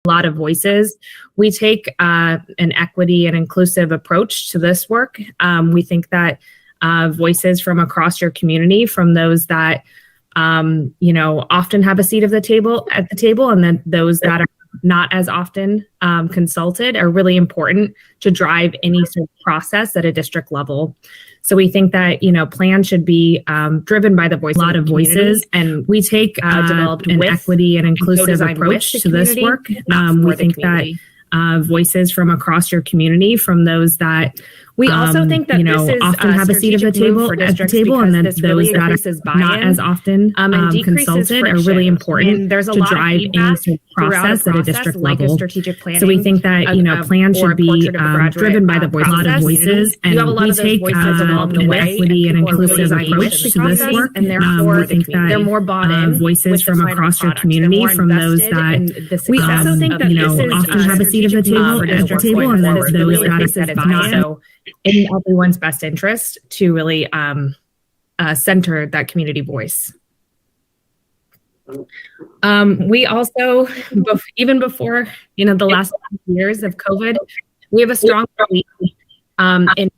lot of voices. We take an equity and inclusive approach to this work. We think that voices from across your community, from those that often have a seat at the table, and then those that are not as often consulted, are really important to drive any sort of process at a district level. So we think that, plans should be driven by the voice, a lot of voices, and we take developed an equity and inclusive approach to this work. We think that voices from across your community, from those that we also think that this is often have a seat at the table, and then those really that are not as often consulted are really important to drive any sort of process at a district level. So we think that plans should be driven by the voice, a lot of voices, and we take an equity and inclusive approach to this work, and therefore we think that they're more bought in voices from across your community, from those that we also think that often have a seat at the table, and then those that are not. So in everyone's best interest to really center that community voice. We also, even before the last years of COVID, we have a strong belief in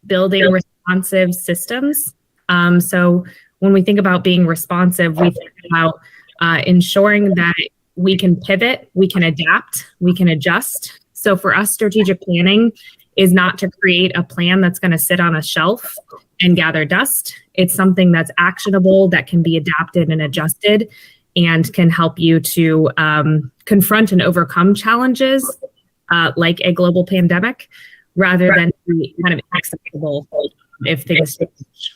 building responsive systems. So when we think about being responsive, we think about ensuring that we can pivot, we can adapt, we can adjust. So for us, strategic planning is not to create a plan that's going to sit on a shelf and gather dust. It's something that's actionable, that can be adapted and adjusted, and can help you to confront and overcome challenges like a global pandemic, rather than be kind of acceptable if things change.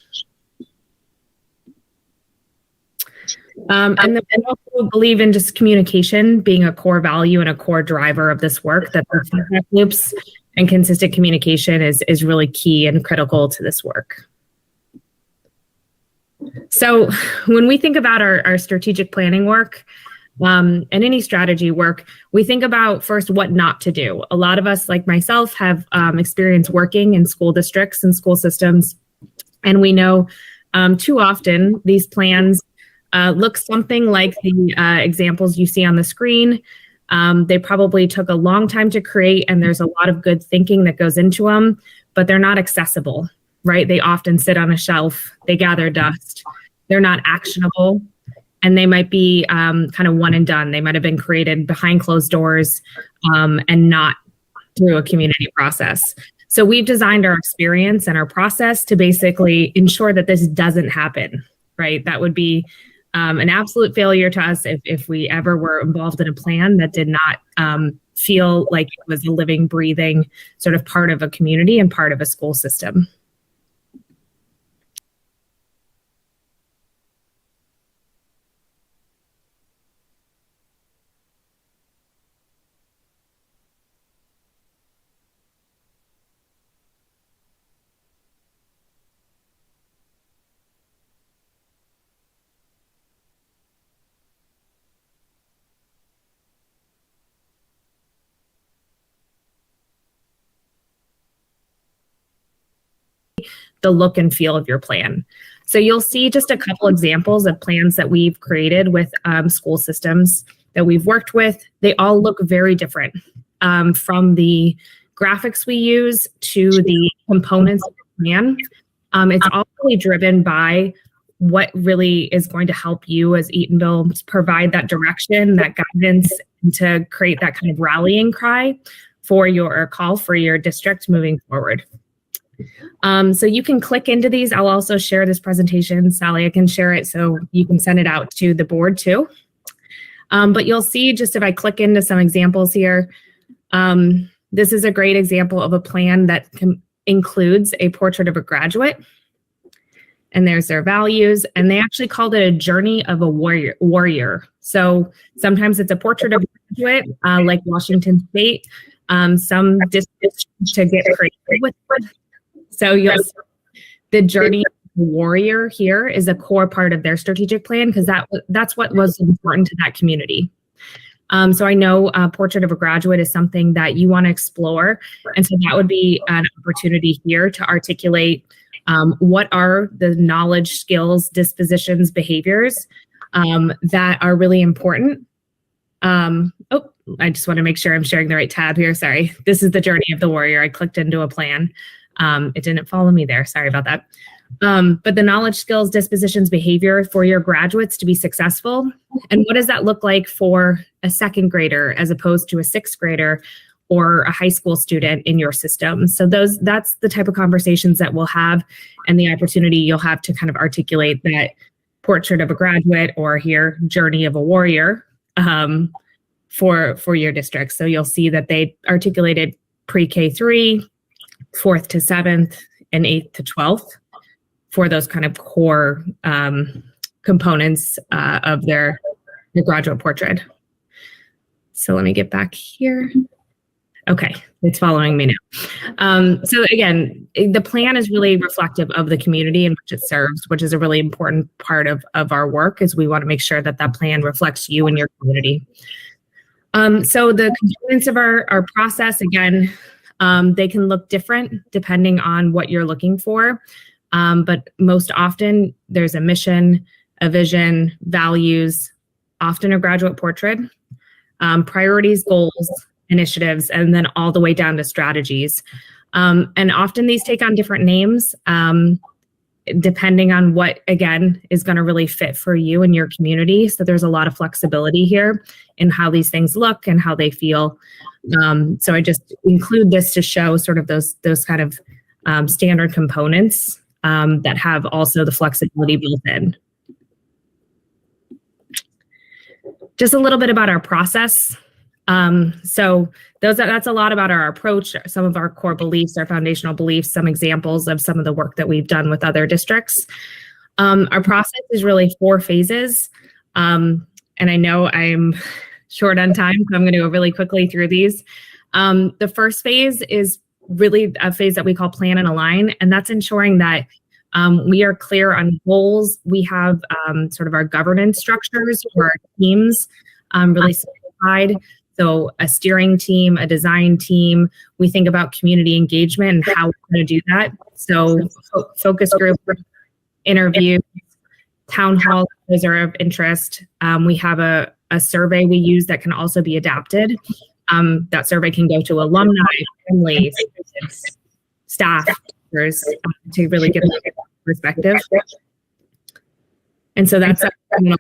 And then also believe in just communication being a core value and a core driver of this work, that the feedback loops and consistent communication is really key and critical to this work. So when we think about our strategic planning work and any strategy work, we think about first what not to do. A lot of us, like myself, have experience working in school districts and school systems, and we know too often these plans look something like the examples you see on the screen. They probably took a long time to create, and there's a lot of good thinking that goes into them, but they're not accessible, right? They often sit on a shelf, they gather dust, they're not actionable, and they might be kind of one and done. They might have been created behind closed doors and not through a community process. So we've designed our experience and our process to basically ensure that this doesn't happen, right? That would be an absolute failure to us if we ever were involved in a plan that did not feel like it was a living, breathing sort of part of a community and part of a school system. The look and feel of your plan. So you'll see just a couple examples of plans that we've created with school systems that we've worked with. They all look very different, from the graphics we use to the components of the plan. It's all really driven by what really is going to help you as Eatonville provide that direction, that guidance, and to create that kind of rallying cry for your call for your district moving forward. So you can click into these. I'll also share this presentation. Sally, I can share it so you can send it out to the board too. But you'll see, just if I click into some examples here, this is a great example of a plan that includes a portrait of a graduate. And there's their values. And they actually called it a journey of a warrior. So sometimes it's a portrait of a graduate, like Washington State. Some districts to get creative with. So the journey of the warrior here is a core part of their strategic plan, because that's what was important to that community. So I know Portrait of a Graduate is something that you want to explore. And so that would be an opportunity here to articulate what are the knowledge, skills, dispositions, behaviors that are really important Oh, I just want to make sure I'm sharing the right tab here. Sorry. This is the journey of the warrior. I clicked into a plan. It didn't follow me there. Sorry about that. But the knowledge, skills, dispositions, behavior for your graduates to be successful. And what does that look like for a second grader as opposed to a sixth grader or a high school student in your system? So that's the type of conversations that we'll have, and the opportunity you'll have to kind of articulate that portrait of a graduate or here journey of a warrior for your district. So you'll see that they articulated pre-K 3, 4th to 7th, and 8th to 12th for those kind of core components of their graduate portrait. So let me get back here. Okay, it's following me now. So again, the plan is really reflective of the community in which it serves, which is a really important part of our work, is we want to make sure that that plan reflects you and your community. So the components of our process, again, they can look different depending on what you're looking for. But most often there's a mission, a vision, values, often a graduate portrait, priorities, goals, initiatives, and then all the way down to strategies. And often these take on different names, depending on what, again, is going to really fit for you and your community. So there's a lot of flexibility here in how these things look and how they feel. So I just include this to show sort of those kind of standard components that have also the flexibility built in. Just a little bit about our process. So that's a lot about our approach, some of our core beliefs, our foundational beliefs, some examples of some of the work that we've done with other districts. Our process is really 4 phases. And I know I'm short on time, so I'm going to go really quickly through these. The first phase is really a phase that we call plan and align, and that's ensuring that we are clear on goals. We have sort of our governance structures for our teams really solidified. So a steering team, a design team, we think about community engagement and how we're going to do that. So focus group, interviews, town halls, those are of interest. We have a survey we use that can also be adapted. That survey can go to alumni, families, students, staff, teachers, to really give them perspective. And so that's and then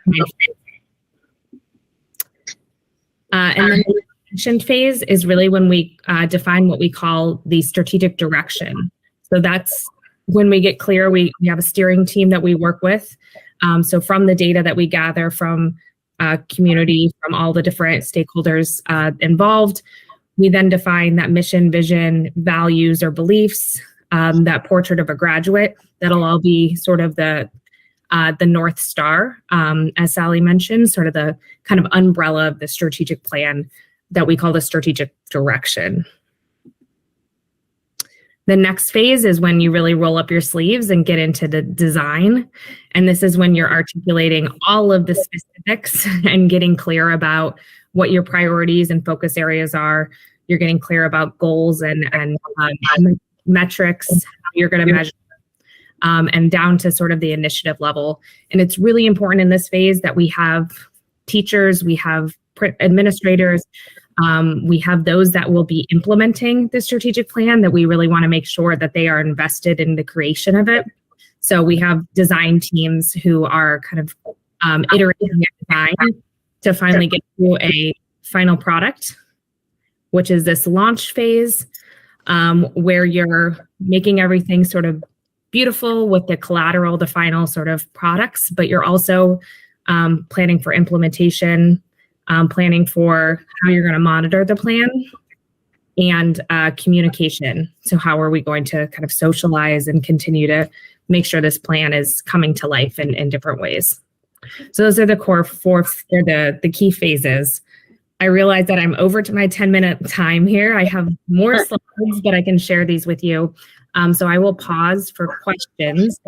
the action phase is really when we define what we call the strategic direction. So that's when we get clear, we have a steering team that we work with. So from the data that we gather from community, from all the different stakeholders involved, we then define that mission, vision, values, or beliefs, that portrait of a graduate. That'll all be sort of the North Star, as Sally mentioned, sort of the kind of umbrella of the strategic plan that we call the strategic direction. The next phase is when you really roll up your sleeves and get into the design. And this is when you're articulating all of the specifics and getting clear about what your priorities and focus areas are. You're getting clear about goals and metrics, how you're going to measure, and down to sort of the initiative level. And it's really important in this phase that we have teachers, we have administrators, we have those that will be implementing the strategic plan, that we really want to make sure that they are invested in the creation of it. So we have design teams who are kind of iterating their design to finally get to a final product, which is this launch phase, where you're making everything sort of beautiful with the collateral, the final sort of products, but you're also planning for implementation, planning for how you're going to monitor the plan, and communication. So how are we going to kind of socialize and continue to make sure this plan is coming to life in different ways? So those are the core 4, they're the key phases. I realize that I'm over to my 10-minute time here. I have more slides, but I can share these with you. So I will pause for questions,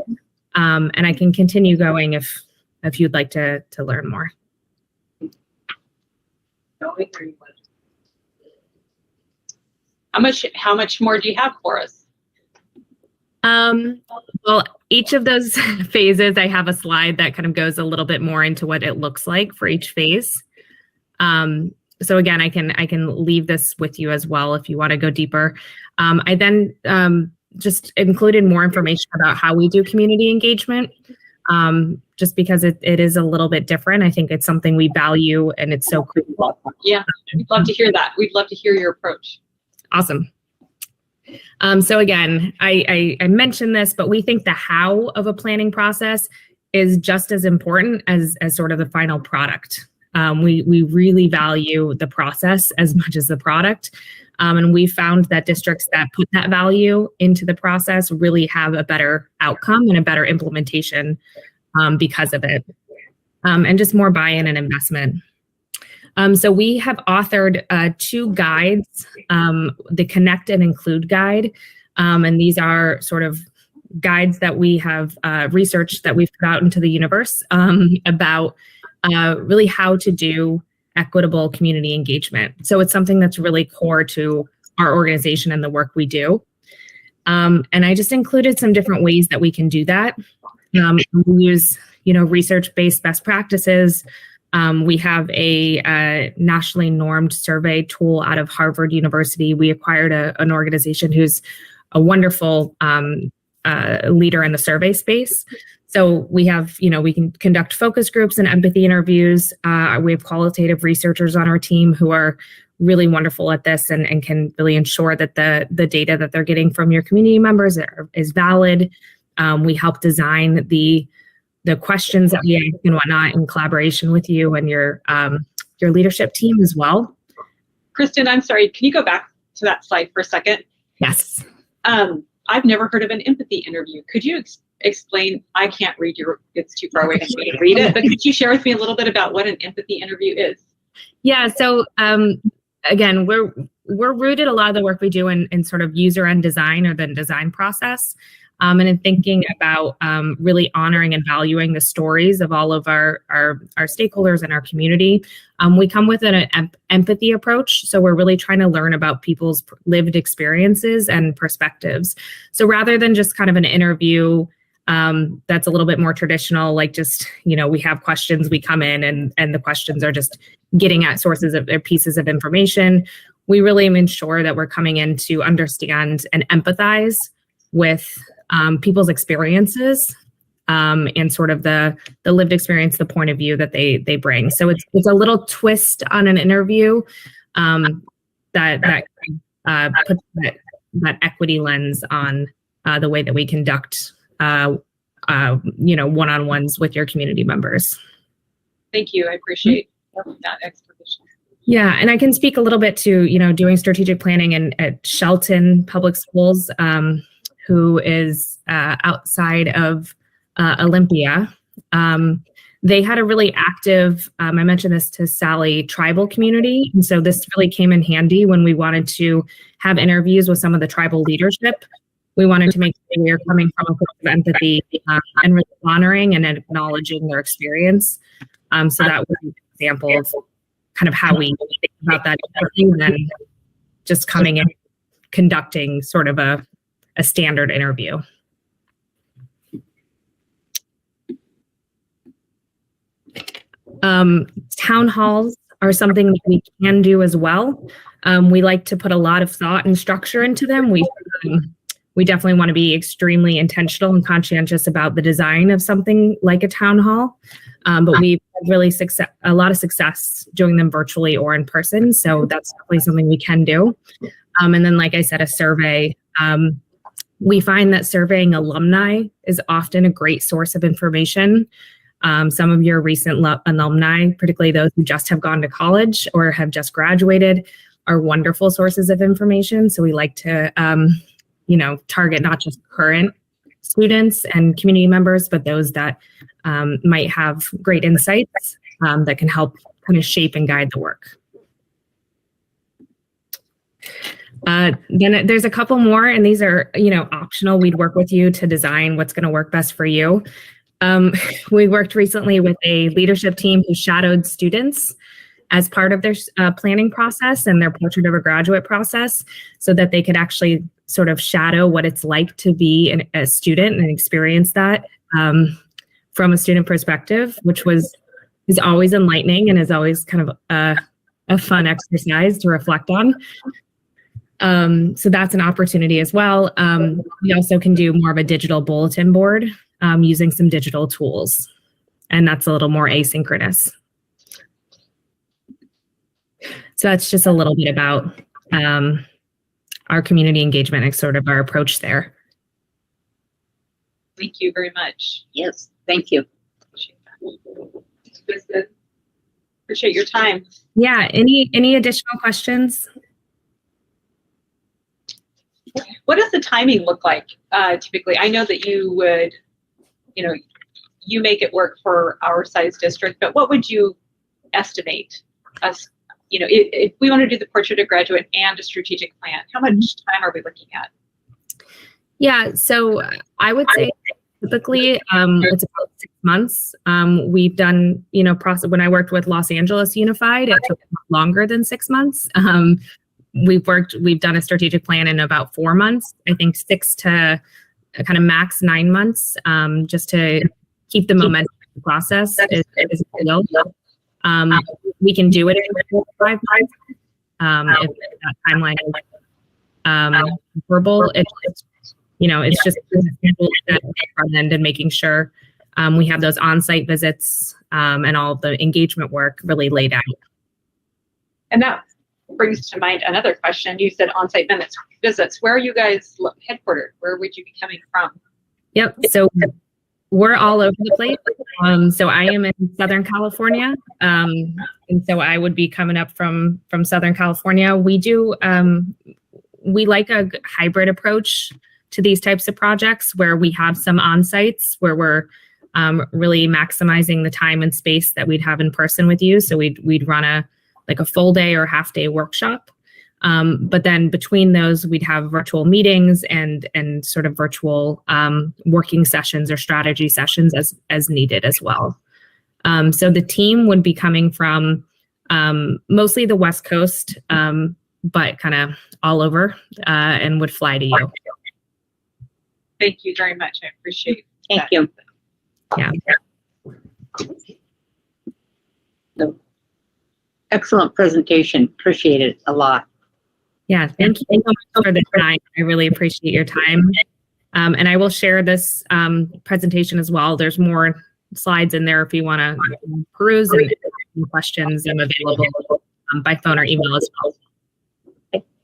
and I can continue going if you'd like to learn more. How much more do you have for us? Well, each of those phases, I have a slide that kind of goes a little bit more into what it looks like for each phase. So again, I can leave this with you as well if you want to go deeper. I then just included more information about how we do community engagement, just because it is a little bit different. I think it's something we value and it's so critical. Yeah, we'd love to hear that. We'd love to hear your approach. Awesome. So again, I mentioned this, but we think the how of a planning process is just as important as sort of the final product. We really value the process as much as the product. And we found that districts that put that value into the process really have a better outcome and a better implementation because of it. And just more buy-in and investment. So we have authored 2 guides, the Connect and Include guide. And these are sort of guides that we have researched that we've put out into the universe about really how to do equitable community engagement. So it's something that's really core to our organization and the work we do. And I just included some different ways that we can do that. We use, research-based best practices. We have a nationally normed survey tool out of Harvard University. We acquired an organization who's a wonderful leader in the survey space. So we have, we can conduct focus groups and empathy interviews. We have qualitative researchers on our team who are really wonderful at this and can really ensure that the data that they're getting from your community members is valid. We help design the questions that we ask and whatnot in collaboration with you and your leadership team as well. Kristen, I'm sorry, can you go back to that slide for a second? Yes. I've never heard of an empathy interview. Could you explain? I can't read it's too far away for me to read it, but could you share with me a little bit about what an empathy interview is? Yeah, so again, we're rooted a lot of the work we do in sort of user end design or the design process. And in thinking about really honoring and valuing the stories of all of our stakeholders in our community. We come with an empathy approach. So we're really trying to learn about people's lived experiences and perspectives. So rather than just kind of an interview that's a little bit more traditional, like just, we have questions, we come in and the questions are just getting at sources of their pieces of information. We really ensure that we're coming in to understand and empathize with people's experiences and sort of the lived experience, the point of view that they bring. So it's a little twist on an interview that puts that equity lens on the way that we conduct one-on-ones with your community members. Thank you. I appreciate that explanation. Yeah, and I can speak a little bit to doing strategic planning at Shelton Public Schools. Who is outside of Olympia. They had a really active, I mentioned this to Sally, tribal community. And so this really came in handy when we wanted to have interviews with some of the tribal leadership. We wanted to make sure we were coming from a place of empathy and really honoring and acknowledging their experience. So that was an example of kind of how we think about that and then just coming in, conducting sort of a standard interview. Town halls are something that we can do as well. We like to put a lot of thought and structure into them. We definitely want to be extremely intentional and conscientious about the design of something like a town hall. But we've had really a lot of success doing them virtually or in person. So that's definitely something we can do. And then, like I said, a survey. We find that surveying alumni is often a great source of information. Some of your recent alumni, particularly those who just have gone to college or have just graduated, are wonderful sources of information. So we like to, target not just current students and community members, but those that might have great insights that can help kind of shape and guide the work. Then there's a couple more, and these are, optional. We'd work with you to design what's going to work best for you. We worked recently with a leadership team who shadowed students as part of their planning process and their portrait of a graduate process so that they could actually sort of shadow what it's like to be a student and experience that from a student perspective, which was is always enlightening and is always kind of a fun exercise to reflect on. So that's an opportunity as well. We also can do more of a digital bulletin board using some digital tools, and that's a little more asynchronous. So that's just a little bit about our community engagement and sort of our approach there. Thank you very much. Yes, thank you. Appreciate your time. Yeah. Any additional questions? What does the timing look like typically? I know that you would, you make it work for our size district, but what would you estimate us, if we want to do the portrait of graduate and a strategic plan, how much time are we looking at? Yeah, so I would say typically it's about 6 months. We've done, process when I worked with Los Angeles Unified, it took longer than 6 months. We've done a strategic plan in about 4 months. I think 6 to kind of max 9 months, just to keep the momentum of the process is ideal. We can do it in 4 to 5 months if that timeline is verbal. It's just the front end and making sure we have those on-site visits and all the engagement work really laid out. And that brings to mind another question. You said on-site visits. Where are you guys headquartered? Where would you be coming from? Yep. So we're all over the place. So I am in Southern California. And so I would be coming up from Southern California. We like a hybrid approach to these types of projects where we have some on-sites where we're really maximizing the time and space that we'd have in person with you. So we'd run a full day or half day workshop. But then between those, we'd have virtual meetings and sort of virtual working sessions or strategy sessions as needed as well. So the team would be coming from mostly the West Coast, but kind of all over and would fly to you. Thank you very much. I appreciate Thank that. you. Yeah. Excellent presentation. Appreciate it a lot. Yeah, thank you so much for the time. I really appreciate your time. And I will share this presentation as well. There's more slides in there if you want to peruse, and any questions. I'm available by phone or email as well.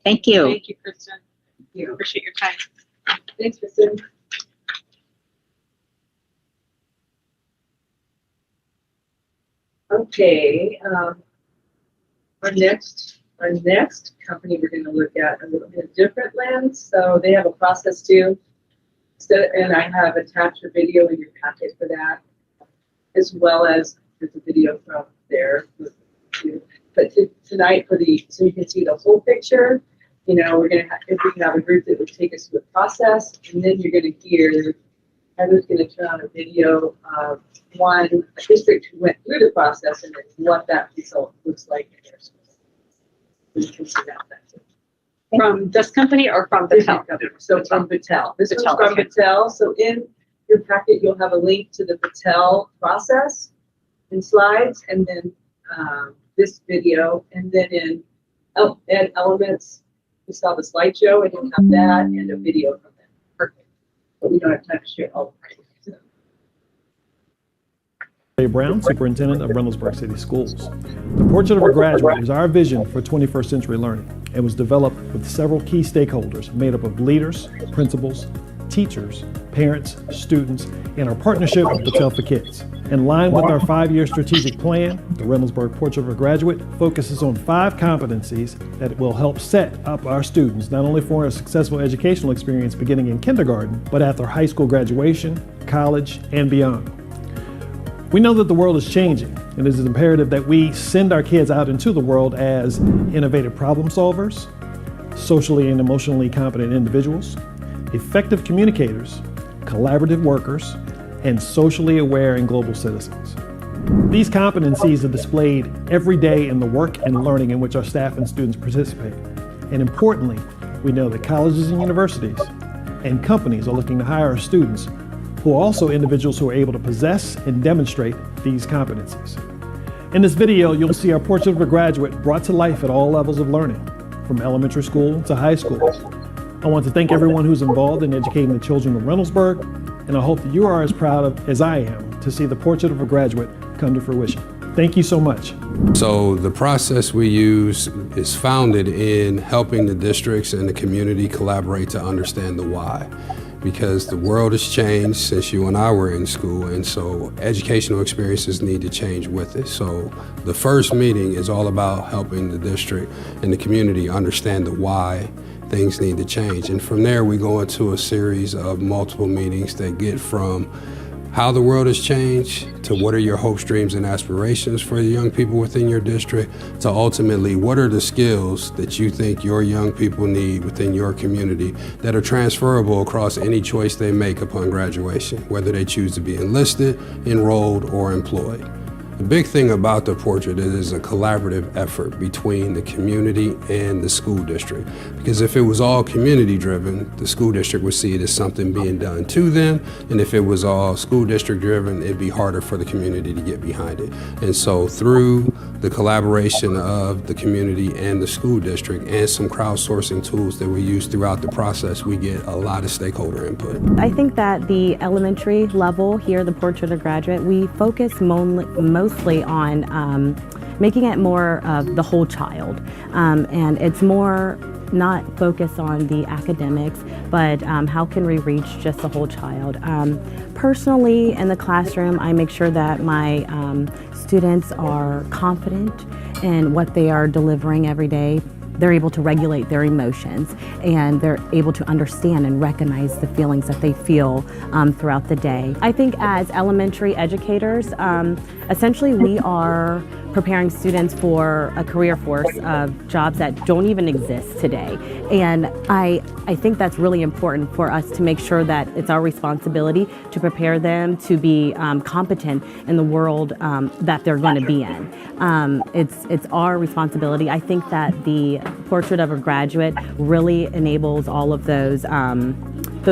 Thank you. Thank you, Kristen. We appreciate your time. Thanks, Kristen. Okay, our next company we're going to look at a little bit different lens. So they have a process too. So, and I have attached a video in your packet for that, as well as there's a video from there. But tonight so you can see the whole picture. We're going to if we can have a group that would take us through the process, and then you're going to hear Heather's going to turn on a video of one district who went through the process and then what that result looks like in their school. You can see that. From this company or from Battelle? So from Battelle. This is Battelle, from okay. Battelle. So in your packet, you'll have a link to the Battelle process and slides, and then this video, and then in Ed Elements, we saw the slideshow, and you'll have that and a video from them. Perfect. But we don't have time to share all of it. Brown, Superintendent of Reynoldsburg City Schools. The Portrait of a Graduate is our vision for 21st century learning. It was developed with several key stakeholders made up of leaders, principals, teachers, parents, students, and our partnership with Battelle for Kids. In line with our 5-year strategic plan, the Reynoldsburg Portrait of a Graduate focuses on 5 competencies that will help set up our students not only for a successful educational experience beginning in kindergarten, but after high school graduation, college, and beyond. We know that the world is changing, and it is imperative that we send our kids out into the world as innovative problem solvers, socially and emotionally competent individuals, effective communicators, collaborative workers, and socially aware and global citizens. These competencies are displayed every day in the work and learning in which our staff and students participate. And importantly, we know that colleges and universities and companies are looking to hire our students who are also individuals who are able to possess and demonstrate these competencies. In this video, you'll see our Portrait of a Graduate brought to life at all levels of learning, from elementary school to high school. I want to thank everyone who's involved in educating the children of Reynoldsburg, and I hope that you are as proud as I am to see the Portrait of a Graduate come to fruition. Thank you so much. So the process we use is founded in helping the districts and the community collaborate to understand the why. Because the world has changed since you and I were in school, and so educational experiences need to change with it. So the first meeting is all about helping the district and the community understand the why things need to change. And from there, we go into a series of multiple meetings that get from how the world has changed to what are your hopes, dreams, and aspirations for the young people within your district, to ultimately what are the skills that you think your young people need within your community that are transferable across any choice they make upon graduation, whether they choose to be enlisted, enrolled, or employed. The big thing about the portrait is it's a collaborative effort between the community and the school district. Because if it was all community driven, the school district would see it as something being done to them. And if it was all school district driven, it'd be harder for the community to get behind it. And so through the collaboration of the community and the school district and some crowdsourcing tools that we use throughout the process, we get a lot of stakeholder input. I think that the elementary level here, the Portrait of Graduate, we focus mostly on making it more of the whole child, and it's more not focused on the academics, but how can we reach just the whole child. Personally, in the classroom, I make sure that my students are confident in what they are delivering every day. They're able to regulate their emotions, and they're able to understand and recognize the feelings that they feel throughout the day. I think as elementary educators, essentially we are preparing students for a career force of jobs that don't even exist today. And I think that's really important for us to make sure that it's our responsibility to prepare them to be competent in the world that they're going to be in. It's our responsibility. I think that the Portrait of a Graduate really enables all of those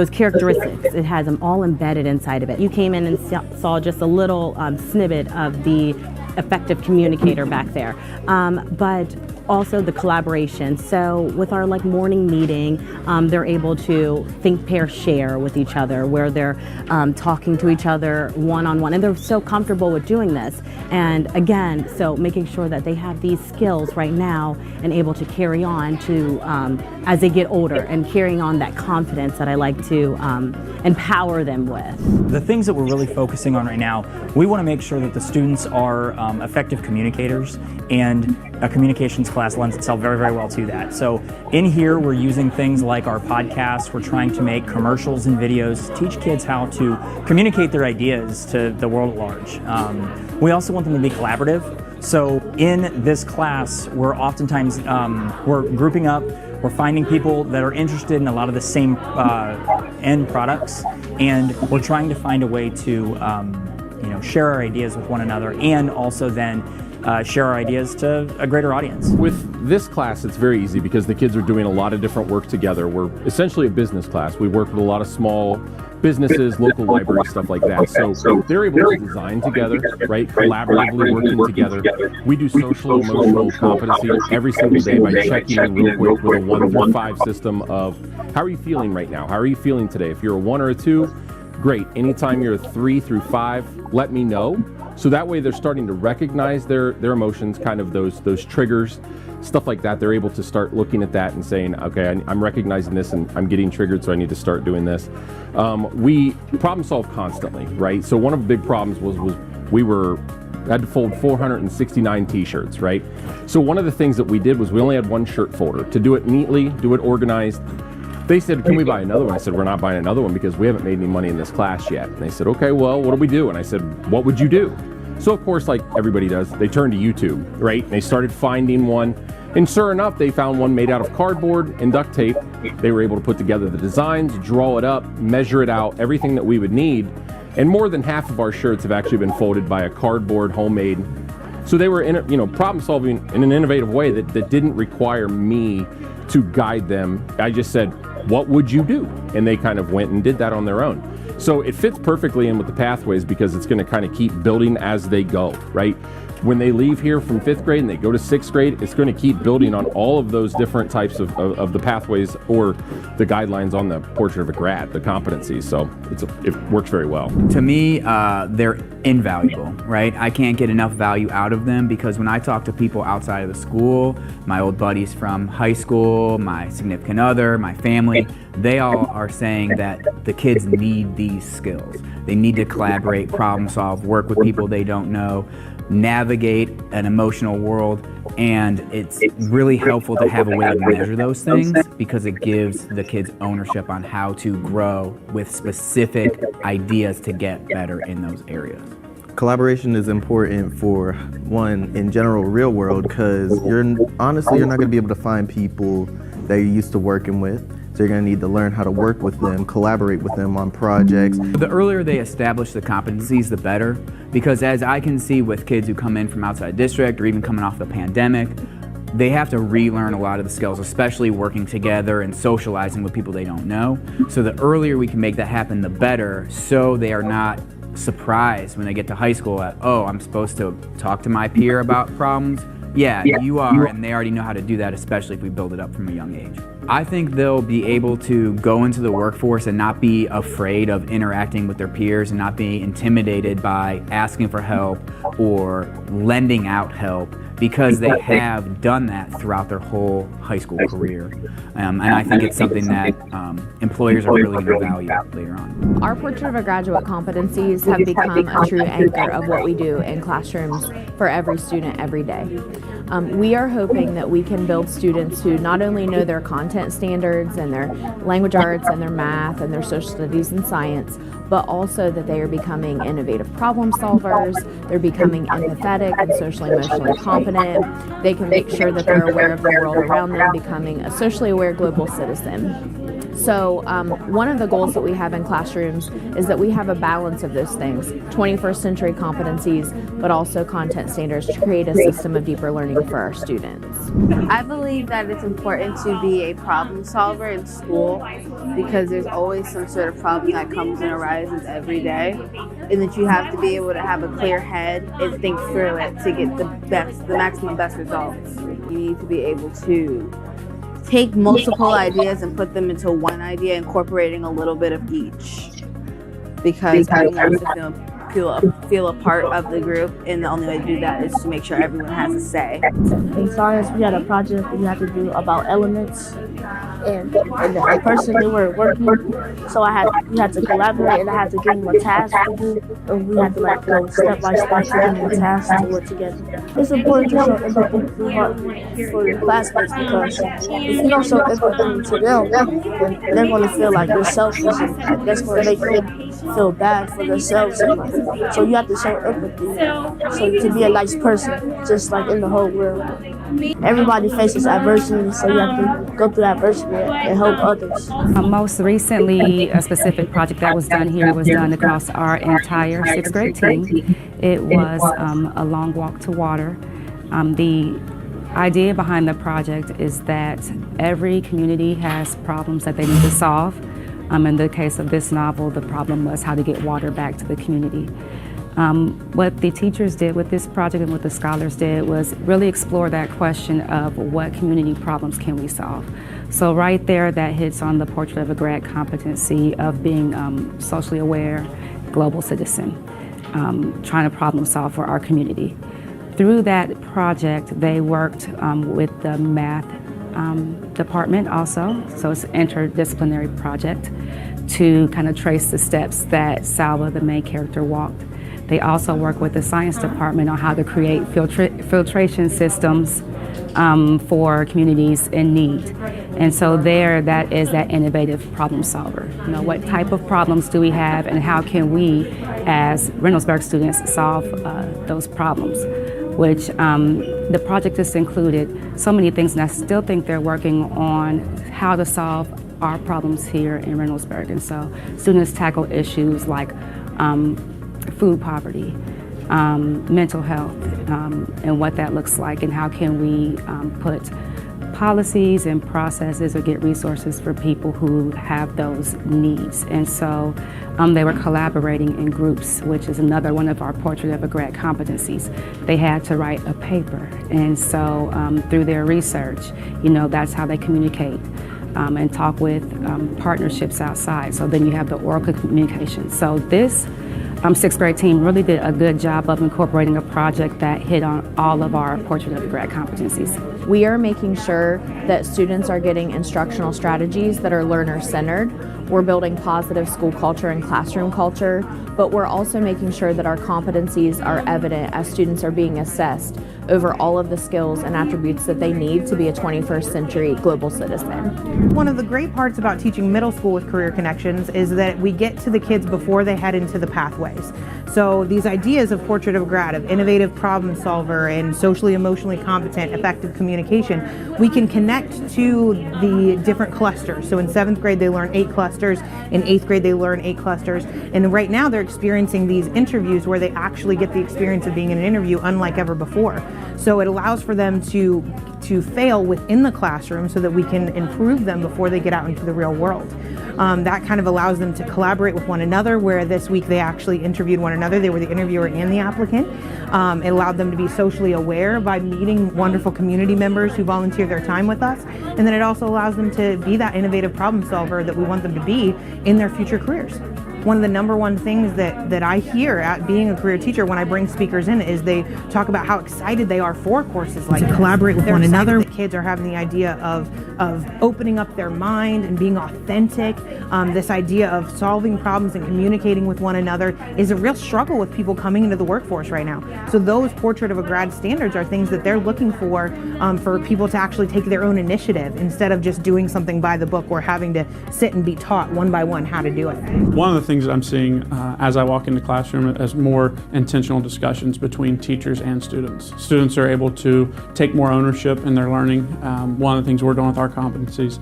characteristics. It has them all embedded inside of it. You came in and saw just a little snippet of the effective communicator back there, but also the collaboration. So with our morning meeting, they're able to think, pair, share with each other, where they're talking to each other one-on-one, and they're so comfortable with doing this. And again, so making sure that they have these skills right now and able to carry on to as they get older, and carrying on that confidence that I like to empower them with. The things that we're really focusing on right now, we want to make sure that the students are effective communicators, and a communications class lends itself very, very well to that. So in here, we're using things like our podcasts. We're trying to make commercials and videos, teach kids how to communicate their ideas to the world at large. We also want them to be collaborative. So in this class, we're oftentimes, we're grouping up, we're finding people that are interested in a lot of the same end products, and we're trying to find a way to share our ideas with one another, and also then share our ideas to a greater audience. With this class, it's very easy because the kids are doing a lot of different work together. We're essentially a business class. We work with a lot of small businesses, local libraries, stuff like that. So they're able to design together, right? Collaboratively working together. We do social emotional competency every single day by checking in real quick with a 1 through 5 system of how are you feeling right now? How are you feeling today? If you're a 1 or a 2, great. Anytime you're a 3 through 5, let me know. So that way they're starting to recognize their emotions, kind of those triggers, stuff like that. They're able to start looking at that and saying, okay, I'm recognizing this and I'm getting triggered, so I need to start doing this. We problem solve constantly, right? So one of the big problems was we had to fold 469 t-shirts, right? So one of the things that we did was we only had one shirt folder. To do it neatly, do it organized, they said, can we buy another one? I said, we're not buying another one because we haven't made any money in this class yet. And they said, okay, well, what do we do? And I said, what would you do? So of course, like everybody does, they turned to YouTube, right? And they started finding one. And sure enough, they found one made out of cardboard and duct tape. They were able to put together the designs, draw it up, measure it out, everything that we would need. And more than half of our shirts have actually been folded by a cardboard homemade. So they were problem solving in an innovative way that didn't require me to guide them. I just said, what would you do? And they kind of went and did that on their own. So it fits perfectly in with the pathways because it's going to kind of keep building as they go, right? when they leave here from 5th grade and they go to 6th grade, it's going to keep building on all of those different types of the pathways or the guidelines on the Portrait of a Grad, the competencies. So it works very well. To me, they're invaluable, right? I can't get enough value out of them because when I talk to people outside of the school, my old buddies from high school, my significant other, my family, they all are saying that the kids need these skills. They need to collaborate, problem solve, work with people they don't know, navigate an emotional world, and it's really helpful to have a way to measure those things because it gives the kids ownership on how to grow with specific ideas to get better in those areas. Collaboration is important for one in general real world because you're not going to be able to find people that you're used to working with. So you're going to need to learn how to work with them, collaborate with them on projects. The earlier they establish the competencies, the better, because as I can see with kids who come in from outside district or even coming off the pandemic, they have to relearn a lot of the skills, especially working together and socializing with people they don't know. So the earlier we can make that happen, the better, so they are not surprised when they get to high school at, oh, I'm supposed to talk to my peer about problems. Yeah, you are, and they already know how to do that, especially if we build it up from a young age. I think they'll be able to go into the workforce and not be afraid of interacting with their peers and not be intimidated by asking for help or lending out help because they have done that throughout their whole high school career. And I think it's something that employers are really going to value later on. Our Portrait of a Graduate competencies have become a true anchor of what we do in classrooms for every student every day. We are hoping that we can build students who not only know their content standards and their language arts and their math and their social studies and science, but also that they are becoming innovative problem solvers, they're becoming empathetic and socially emotionally competent, they can make sure that they're aware of the world around them, becoming a socially aware global citizen. So one of the goals that we have in classrooms is that we have a balance of those things, 21st century competencies, but also content standards to create a system of deeper learning for our students. I believe that it's important to be a problem solver in school because there's always some sort of problem that comes and arises every day, and that you have to be able to have a clear head and think through it to get the maximum best results. You need to be able to take multiple ideas and put them into one idea, incorporating a little bit of each, because everyone wants to feel a part of the group, and the only way to do that is to make sure everyone has a say. In science, we had a project we had to do about elements, and I personally were working, so we had to collaborate, and I had to give them a task to do, and we had to go step by step to give them a task to work together. It's important to show empathy for your classmates because if you don't show empathy to them, then they're going to feel like you're selfish, and that's going to make them feel bad for themselves. So you have to show empathy, so to be a nice person, just like in the whole world. Everybody faces adversity, so you have to go through adversity and help others. Most recently, a specific project that was done here was done across our entire 6th grade team. It was a long walk to water. The idea behind the project is that every community has problems that they need to solve. In the case of this novel, the problem was how to get water back to the community. What the teachers did with this project and what the scholars did was really explore that question of what community problems can we solve. So right there, that hits on the Portrait of a Grad competency of being socially aware, global citizen, trying to problem solve for our community. Through that project, they worked with the math department also, so it's an interdisciplinary project to kind of trace the steps that Salva, the main character, walked. They also work with the science department on how to create filtration systems for communities in need. And so there, that is that innovative problem solver. You know, what type of problems do we have and how can we, as Reynoldsburg students, solve those problems? Which the project has included so many things, and I still think they're working on how to solve our problems here in Reynoldsburg. And so students tackle issues like food poverty, mental health, and what that looks like, and how can we put policies and processes or get resources for people who have those needs. And so they were collaborating in groups, which is another one of our Portrait of a Grad competencies. They had to write a paper. And so through their research, that's how they communicate and talk with partnerships outside. So then you have the oral communication. So this sixth grade team really did a good job of incorporating a project that hit on all of our Portrait of a Grad competencies. We are making sure that students are getting instructional strategies that are learner-centered. We're building positive school culture and classroom culture, but we're also making sure that our competencies are evident as students are being assessed over all of the skills and attributes that they need to be a 21st century global citizen. One of the great parts about teaching middle school with Career Connections is that we get to the kids before they head into the pathways. So these ideas of Portrait of a Grad, of innovative problem solver and socially emotionally competent, effective communication, we can connect to the different clusters. So in 7th grade they learn 8 clusters, in 8th grade they learn 8 clusters, and right now they're experiencing these interviews where they actually get the experience of being in an interview unlike ever before. So it allows for them to fail within the classroom so that we can improve them before they get out into the real world. That kind of allows them to collaborate with one another, where this week they actually interviewed one another. They were the interviewer and the applicant. It allowed them to be socially aware by meeting wonderful community members who volunteer their time with us. And then it also allows them to be that innovative problem solver that we want them to be in their future careers. One of the number one things that I hear at being a career teacher when I bring speakers in is they talk about how excited they are for courses like this. Collaborate with one another. The kids are having the idea of opening up their mind and being authentic. This idea of solving problems and communicating with one another is a real struggle with people coming into the workforce right now. So those Portrait of a Grad standards are things that they're looking for people to actually take their own initiative instead of just doing something by the book or having to sit and be taught one by one how to do it. One of the things that I'm seeing as I walk into the classroom is more intentional discussions between teachers and students. Students are able to take more ownership in their learning. One of the things we're doing with our competencies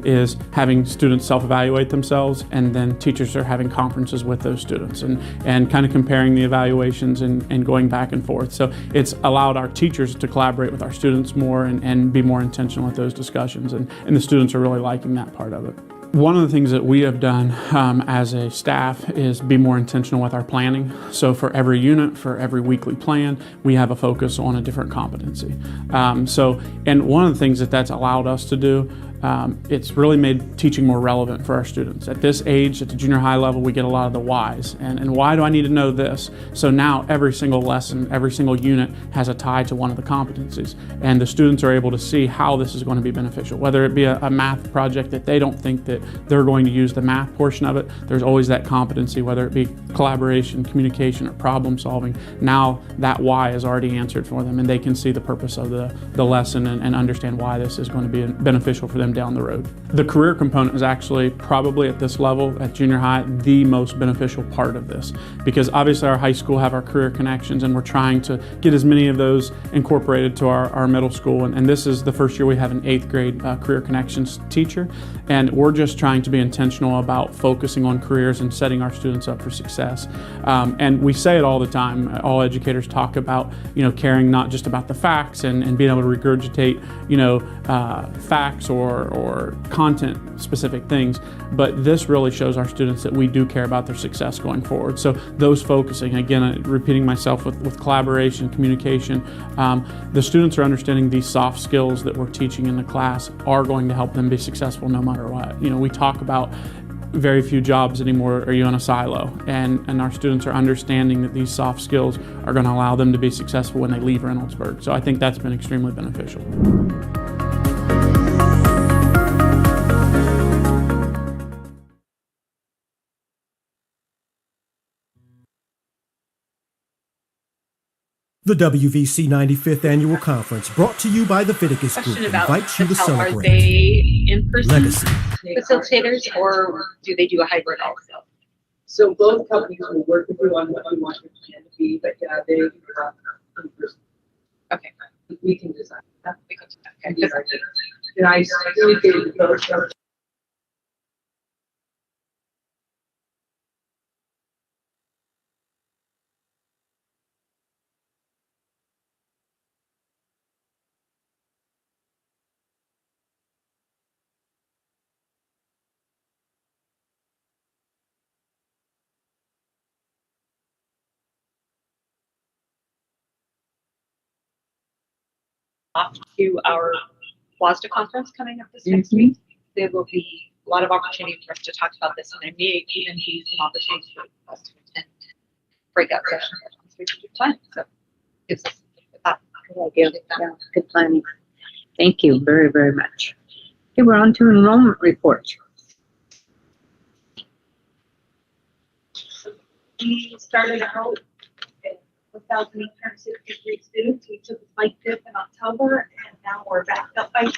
is having students self-evaluate themselves, and then teachers are having conferences with those students and kind of comparing the evaluations and going back and forth. So it's allowed our teachers to collaborate with our students more and be more intentional with those discussions, and the students are really liking that part of it. One of the things that we have done as a staff is be more intentional with our planning. So for every unit, for every weekly plan, we have a focus on a different competency. And one of the things that's allowed us to do, it's really made teaching more relevant for our students. At this age, at the junior high level, we get a lot of the whys. And why do I need to know this? So now every single lesson, every single unit has a tie to one of the competencies. And the students are able to see how this is going to be beneficial. Whether it be a math project that they don't think that they're going to use the math portion of it, there's always that competency, whether it be collaboration, communication, or problem solving. Now that why is already answered for them, and they can see the purpose of the lesson and understand why this is going to be beneficial for them down the road. The career component is actually probably at this level, at junior high, the most beneficial part of this, because obviously our high school have our career connections, and we're trying to get as many of those incorporated to our middle school. And this is the first year we have an 8th grade career connections teacher, and we're just trying to be intentional about focusing on careers and setting our students up for success. And we say it all the time. All educators talk about, caring not just about the facts and being able to regurgitate, facts or content specific things, but this really shows our students that we do care about their success going forward. So those focusing, again, repeating myself with collaboration, communication, the students are understanding these soft skills that we're teaching in the class are going to help them be successful no matter what. We talk about very few jobs anymore are you in a silo, and our students are understanding that these soft skills are going to allow them to be successful when they leave Reynoldsburg. So I think that's been extremely beneficial. The WVC 95th Annual Conference, brought to you by the Fiticus Group, invites you to celebrate. Are they in-person Legacy. facilitators, or do they do a hybrid also? So both companies will work with you on what you want your plan to be, but yeah, they are in-person. Okay. We can design that. We can do that. Okay. And I really think those are off to our WASDA conference coming up this next week. There will be a lot of opportunity for us to talk about this, and there may even be some opportunities for us to attend breakout sessions at strategic time. So gives us that. Good idea. Yeah, good planning. Thank you very, very much. Okay, we're on to enrollment report. We started out with 1,863 students. We took a slight dip in October, and now we're back up by.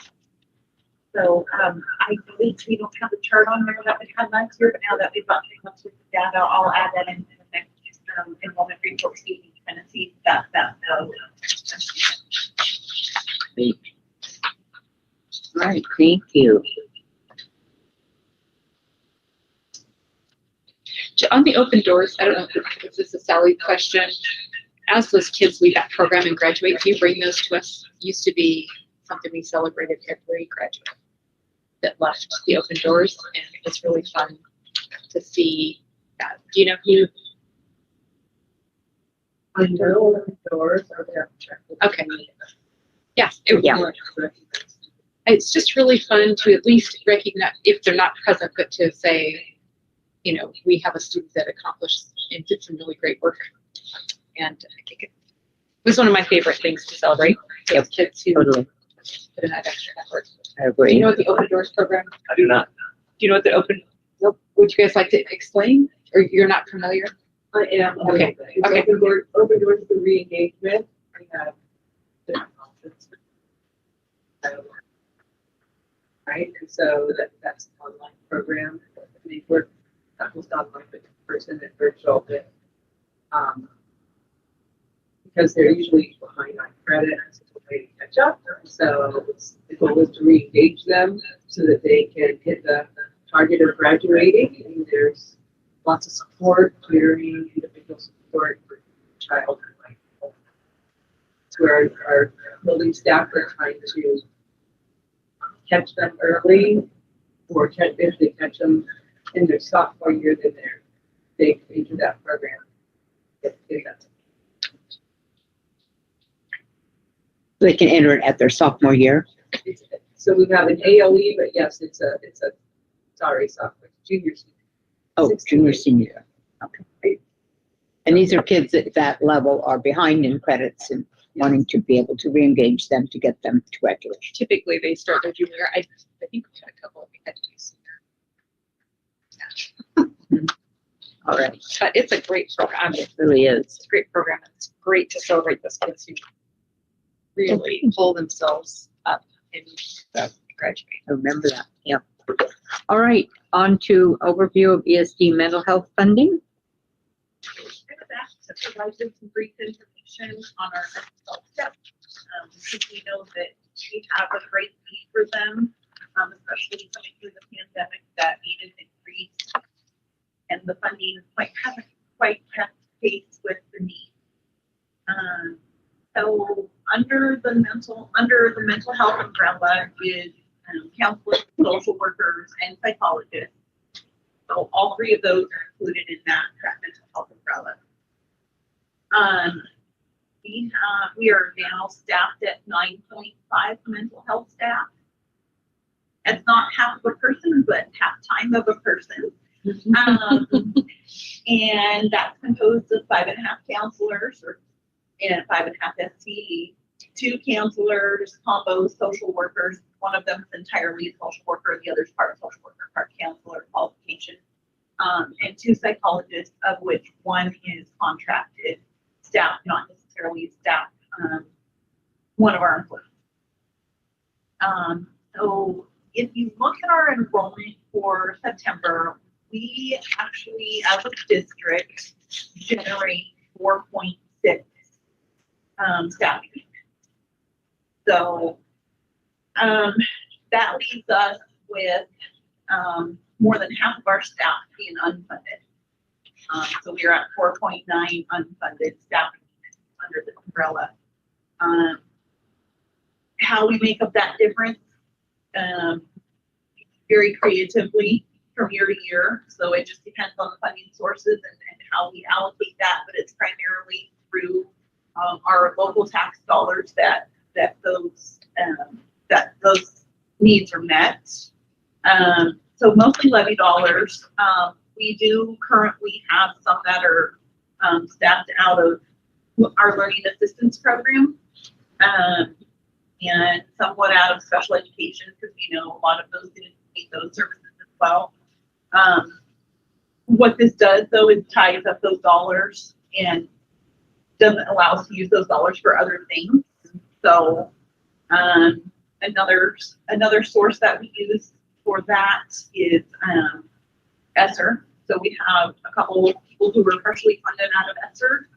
So I believe we don't have the chart on there that we had last year, but now that we've got pretty much the data, I'll add that into the next enrollment report so you can kind of see that. Great. All right, thank you. On the open doors, I don't know if this is a Sally question. As those kids leave that program and graduate, do you bring those to us? It used to be something we celebrated every graduate that left the open doors, and it was really fun to see that. Do you know who? I know open doors are there. Okay. Yeah. It's just really fun to at least recognize, if they're not present, but to say, you know, we have a student that accomplished and did some really great work. And I think it was one of my favorite things to celebrate. Those kids who put in that extra effort. I agree. Do you know what the Open Doors program? I do not. Do you know what the Open? Nope. Would you guys like to explain, or you're not familiar? I am. Okay. Okay. Open doors for re-engagement. We have different options. Right, and so that's an online program. We work not just online, but in person and virtual. But, because they're usually behind on credit, it's a way to catch up. So the goal is to re-engage them so that they can hit the target of graduating. And there's lots of support, tutoring, individual support for child. So our building staff are trying to catch them early, or if they catch them in their sophomore year, then they enter that program. They can enter it at their sophomore year. So we have an ALE, but yes, it's a sophomore, junior, senior. Oh, junior, senior. Okay. And these are kids at that level are behind in credits and wanting to be able to re-engage them to get them to graduation. Typically, they start their junior year. I think we had a couple of had to do senior. All right. But it's a great program. It really is. It's a great program. It's great to celebrate those kids who really pull themselves up and graduate. I remember that. Yep. All right. On to overview of ESD mental health funding. To provide them some brief information on our mental health steps. Because we know that we have a great need for them, especially coming through the pandemic, that need is increased, and the funding hasn't quite kept pace with the need. So under the mental health umbrella is counselors, social workers, and psychologists. So all three of those are included in that mental health umbrella. We are now staffed at 9.5 mental health staff. It's not half of a person, but half time of a person. And that's composed of 5.5 counselors and 5.5 STE, 2 counselors, combos, social workers. One of them is entirely a social worker, the other's part social worker, part counselor qualification, and 2 psychologists, of which one is contracted staff, not necessarily staff, one of our employees. So if you look at our enrollment for September, we actually, as a district, generate 4.6 staffing. So that leaves us with more than half of our staff being unfunded. So we are at 4.9 unfunded staffing under the umbrella. How we make up that difference very creatively from year to year. So it just depends on the funding sources and how we allocate that, but it's primarily through our local tax dollars that that those needs are met. So mostly levy dollars. We do currently have some that are staffed out of our learning assistance program, and somewhat out of special education, because we know a lot of those students need those services as well. What this does, though, is ties up those dollars and doesn't allow us to use those dollars for other things. So another source that we use for that is ESSER. So we have a couple of people who were partially funded out of ESSER,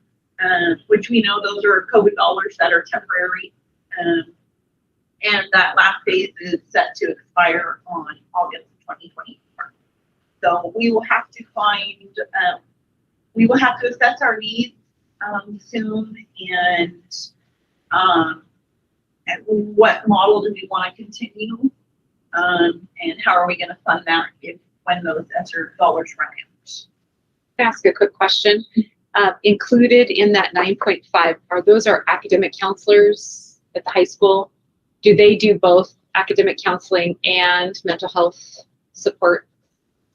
which we know those are COVID dollars that are temporary. And that last phase is set to expire on August 2024. So we will have to assess our needs soon, and what model do we want to continue, and how are we going to fund that when those ESSER dollars run out. Can I ask a quick question? Included in that 9.5, are those our academic counselors at the high school? Do they do both academic counseling and mental health support?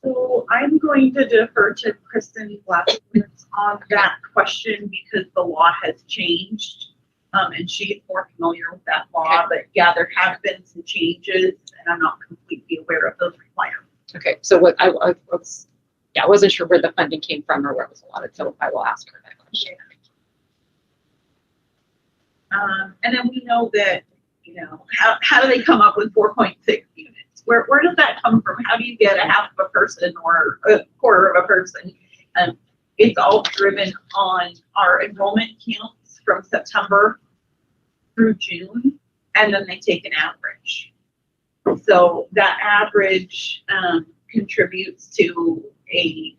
So I'm going to defer to Kristen Blackwood on that question because the law has changed, and she's more familiar with that law. But yeah, there have been some changes, and I'm not completely aware of those requirements. Okay, so what I wasn't sure where the funding came from or where it was allotted, so I will ask her that question. And then we know that, how do they come up with 4.6 units? Where does that come from? How do you get a half of a person or a quarter of a person? It's all driven on our enrollment counts from September through June, and then they take an average. So that average contributes to a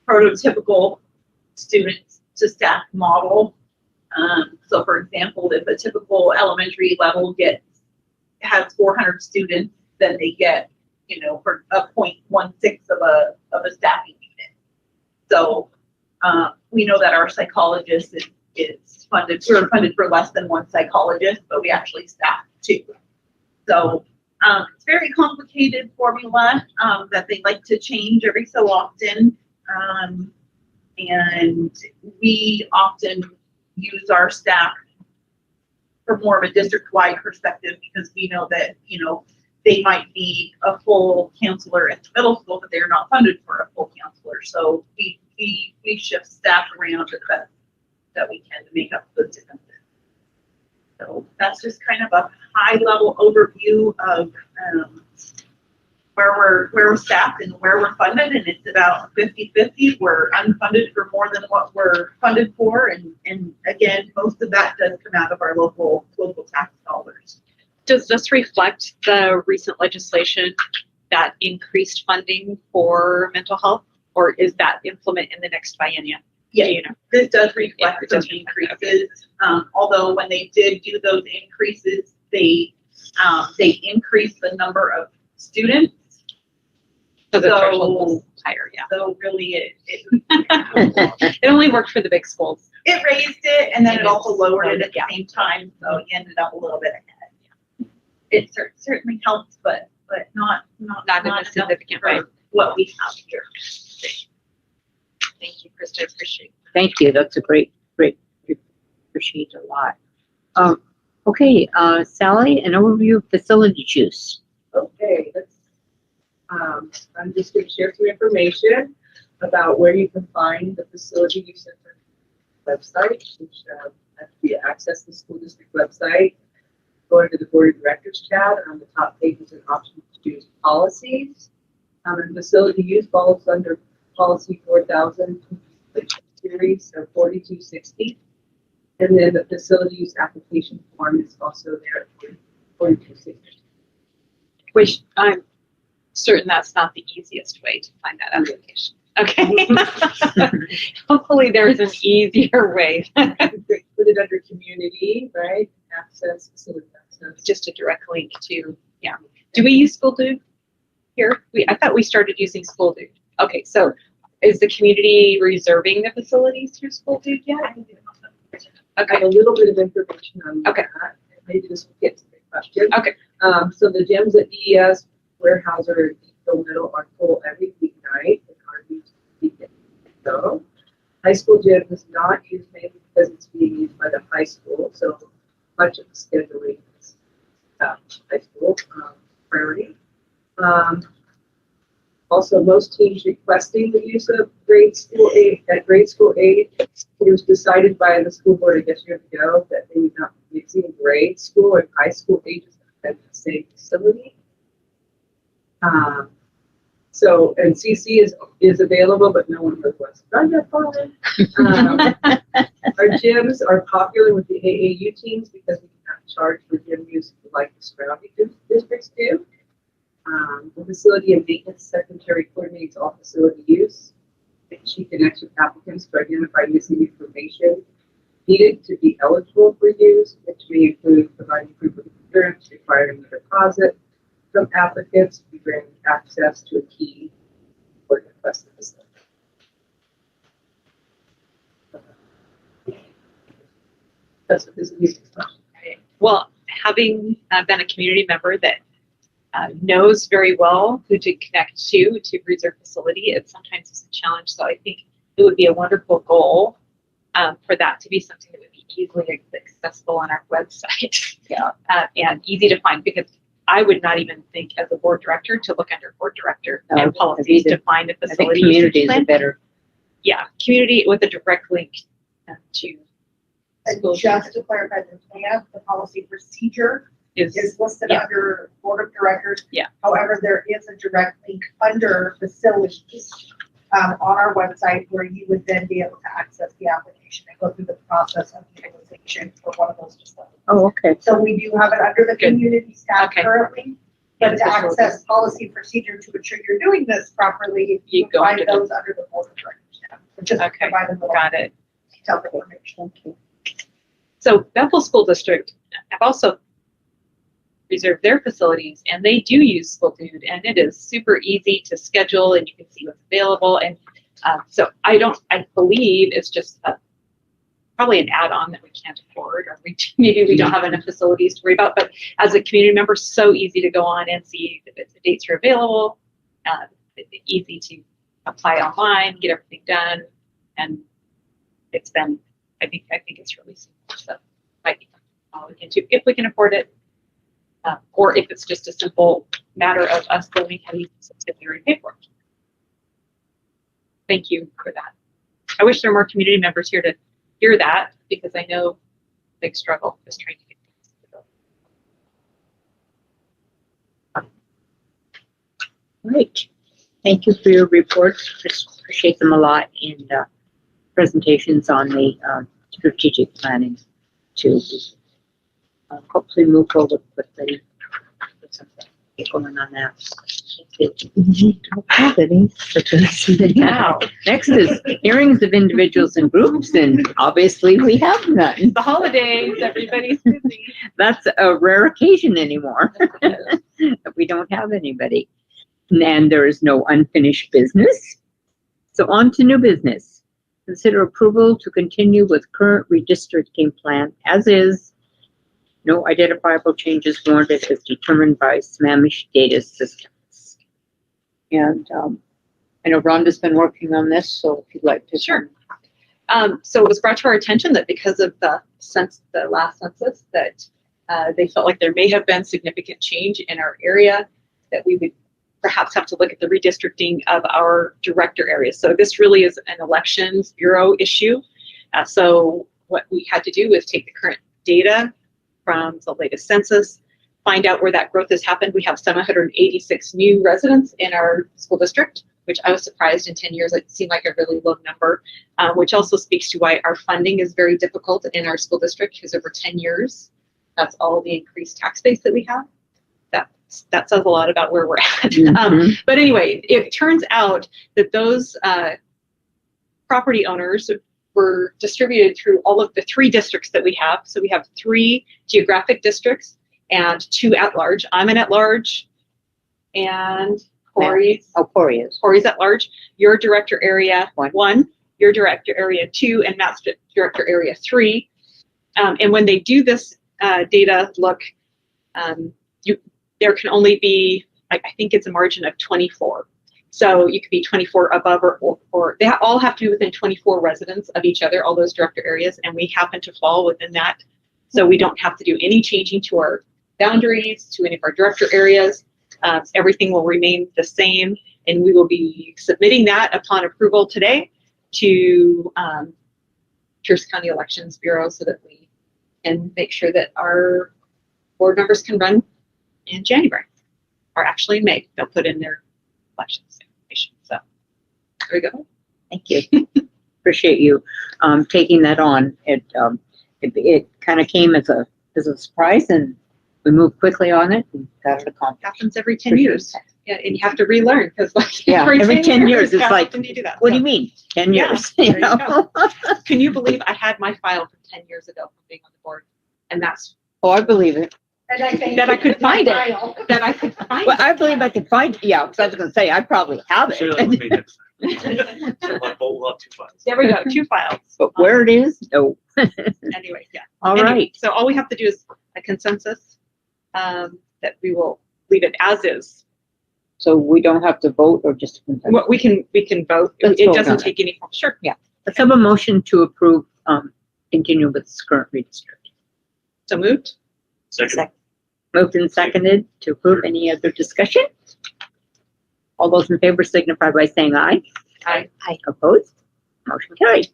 prototypical student to staff model. So for example, if a typical elementary level has 400 students, then they get, for a 0.16 of a staffing unit. So we know that our psychologist is funded. We're funded for less than one psychologist, but we actually staff 2. So it's very complicated formula that they like to change every so often. And we often use our staff for more of a district-wide perspective because we know that, they might be a full counselor at the middle school, but they're not funded for a full counselor. So we shift staff around the best that we can to make up those differences. So that's just kind of a high-level overview of where we're staffed and where we're funded, and it's about 50-50. We're unfunded for more than what we're funded for, and again, most of that does come out of our local tax dollars. Does this reflect the recent legislation that increased funding for mental health, or is that implement in the next biennium? Yeah, this does reflect some increases. Although when they did do those increases, they increased the number of students. So the threshold was higher, yeah. So really, it only worked for the big schools. It raised it, and then it also lowered it at the same time. So you ended up a little bit ahead. Yeah. It certainly helps, but not in a significant way. What we have here. Thank you, Krista. I appreciate it. Thank you. That's a great, appreciate a lot. Okay, Sally, an overview of facility use. Okay, I'm just going to share some information about where you can find the facility use center website, which has to be access the school district website. Go into the board of directors tab, and on the top page is an option to choose policies. And facility use falls under policy 4000 series of 4260. And then the facility use application form is also there at 4260. Which I'm certain that's not the easiest way to find that application. Okay. Hopefully there's an easier way. Put it under community, right? Access, facility access. Just a direct link to, yeah. Do we use School Dude here? I thought we started using School Dude. Okay, so is the community reserving the facilities through School Dude yet? I have a little bit of information on that. Maybe this will get to the question. Okay. So the gyms at EES, Warehouser, and Eatonville Middle are full every weeknight and are used weekend. So high school gym is not used mainly because it's being used by the high school. So much of the scheduling is high school priority. Also, most teams requesting the use of grade school aid. It was decided by the school board, I guess, years ago, that they would not be mixing grade school and high school ages at the same facility. So, and CC is available, but no one requests. Our gyms are popular with the AAU teams because we cannot charge for gym use like the surrounding districts do. The facility and maintenance secretary coordinates all facility use. And she connects with applicants to identify missing information needed to be eligible for use, which may include providing proof of insurance, requiring a deposit from applicants, to be granted access to a key for the request of the facility. That's what this is. Well, having been a community member that knows very well who to connect to reserve facility, it sometimes is a challenge. So I think it would be a wonderful goal for that to be something that would be easily accessible on our website. And easy to find, because I would not even think as a board director to look under board director and policies to find a facility. I think community is a better. Yeah, community with a direct link to. And just to clarify, the plan, the policy procedure is listed under board of directors. Yeah. However, there is a direct link under facilities on our website where you would then be able to access the application and go through the process of utilization for one of those facilities. Oh, okay. So we do have it under the community staff currently. But to access policy procedure to ensure you're doing this properly, you find those under the board of directors tab. Just provide them Got it. detailed information. So Bethel School District have also reserved their facilities, and they do use School Dude, and it is super easy to schedule, and you can see what's available. And so I believe it's just probably an add-on that we can't afford, or maybe we don't have enough facilities to worry about. But as a community member, so easy to go on and see if the dates are available. It's easy to apply online, get everything done, and it's been. I think it's really simple. So might be all we can do if we can afford it, or if it's just a simple matter of us learning how to use it and pay for it. Thank you for that. I wish there were more community members here to hear that, because I know big struggle is trying to get things to go. Great. Thank you for your reports. Appreciate them a lot, and presentations on the strategic planning to hopefully move forward quickly with something going on that. Don't have any. Now, next is hearings of individuals and groups, and obviously we have none. The holidays, everybody's busy. That's a rare occasion anymore. We don't have anybody. And there is no unfinished business. So on to new business. Consider approval to continue with current redistricting plan as is. No identifiable changes warranted as determined by SMAMISH data systems. And I know Rhonda's been working on this, so if you'd like to. Sure. So it was brought to our attention that because of the last census, that they felt like there may have been significant change in our area, that we would perhaps have to look at the redistricting of our director areas. So this really is an elections bureau issue. So what we had to do was take the current data from the latest census, find out where that growth has happened. We have 786 new residents in our school district, which I was surprised in 10 years. It seemed like a really low number, which also speaks to why our funding is very difficult in our school district, because over 10 years, that's all the increased tax base that we have. That says a lot about where we're at. But anyway, it turns out that those property owners were distributed through all of the 3 districts that we have. So we have 3 geographic districts and 2 at-large. I'm an at-large, and Corey's at-large. Your director area 1, your director area 2, and Matt's director area 3. And when they do this data look, there can only be, I think it's a margin of 24. So you could be 24 above or they all have to be within 24 residents of each other, all those director areas, and we happen to fall within that. So we don't have to do any changing to our boundaries, to any of our director areas. Everything will remain the same, and we will be submitting that upon approval today to Pierce County Elections Bureau so that we can make sure that our board members can run in January, or actually in May. They'll put in their elections information. So there we go. Thank you. Appreciate you taking that on. It kind of came as a surprise, and we moved quickly on it and got it accomplished. Happens every 10 years. Yeah, and you have to relearn because every 10 years it's like, can you do that? what do you mean 10 years? Yeah, You know? Can you believe I had my file from 10 years ago from being on the board, and that's I believe it. that I could find it. That I could find Well, it. I believe I could find it. Yeah, because I was going to say I probably have it. Share that with me next time. So we'll have 2 files. There we go, 2 files. But where it is, no. Anyway, yeah. All Anyway, right. So all we have to do is a consensus that we will leave it as is. So we don't have to vote, or just What we can vote. Let's It vote doesn't on take any form. Sure. Yeah. Let's have a motion to approve, continue with this current redistricting. So moved. Second. Moved and seconded to approve. Any other discussion? All those in favor signify by saying aye. Aye. Aye. Opposed? Motion carried.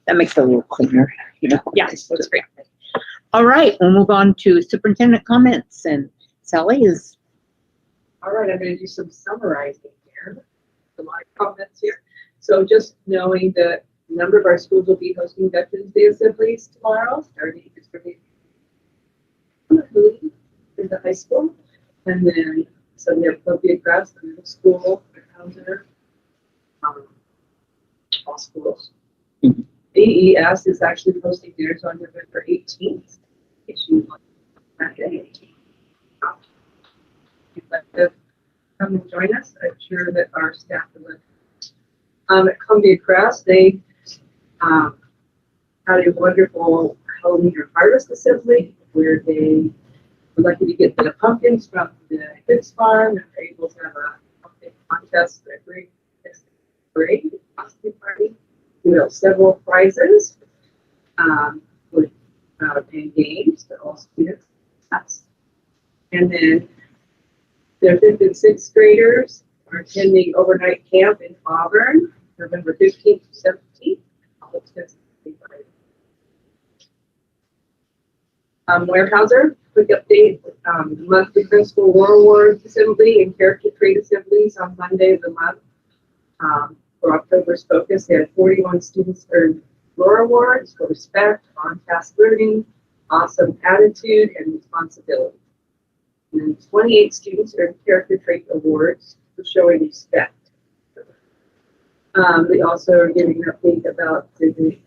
That makes it a little cleaner, you know. Yes, that's great. All right, we'll move on to superintendent comments, and Sally is. All right, I'm going to do some summarizing here. A lot of comments here. So just knowing that a number of our schools will be hosting Veterans Day assemblies tomorrow, starting in the high school, and then so we have Columbia Crest, the middle school, Hauser, all schools. AES is actually posting theirs on November 18th. If you want that day. If you'd like to come and join us, I'm sure that our staff will. At Columbia Crest, they had a wonderful Halloween or harvest assembly where they were lucky to get the pumpkins from the kids farm and were able to have a pumpkin contest every costume party. We have several prizes with and games that all students have. And then their 5th and 6th graders are attending overnight camp in Auburn, November 15th to 17th. Weyerhaeuser, quick update, the monthly principal war awards assembly and character trait assemblies on Monday of the month. For October's focus, they had 41 students earn Roar Awards for respect, on-task learning, awesome attitude, and responsibility. And 28 students earned character trait awards for showing respect. They also are giving an update about the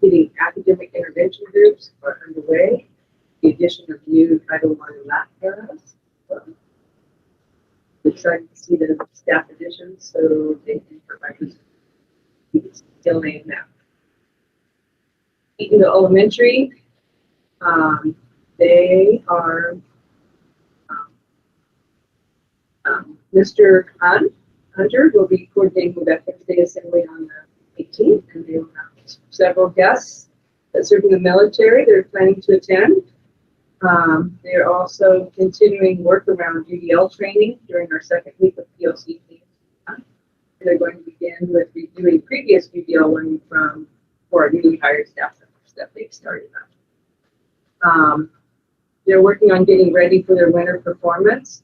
getting academic intervention groups are underway. The addition of new Title I lab paras. We're trying to see the staff additions so they can provide us still in now. Eatonville Elementary, they are Mr. Hunter will be coordinating the Veterans Day Assembly on the 18th, and they will have several guests that serve in the military. They're planning to attend. They're also continuing work around UDL training during our second week of POC. They're going to begin with reviewing previous UDL learning for our newly hired staff members that they've started on. They're working on getting ready for their winter performance.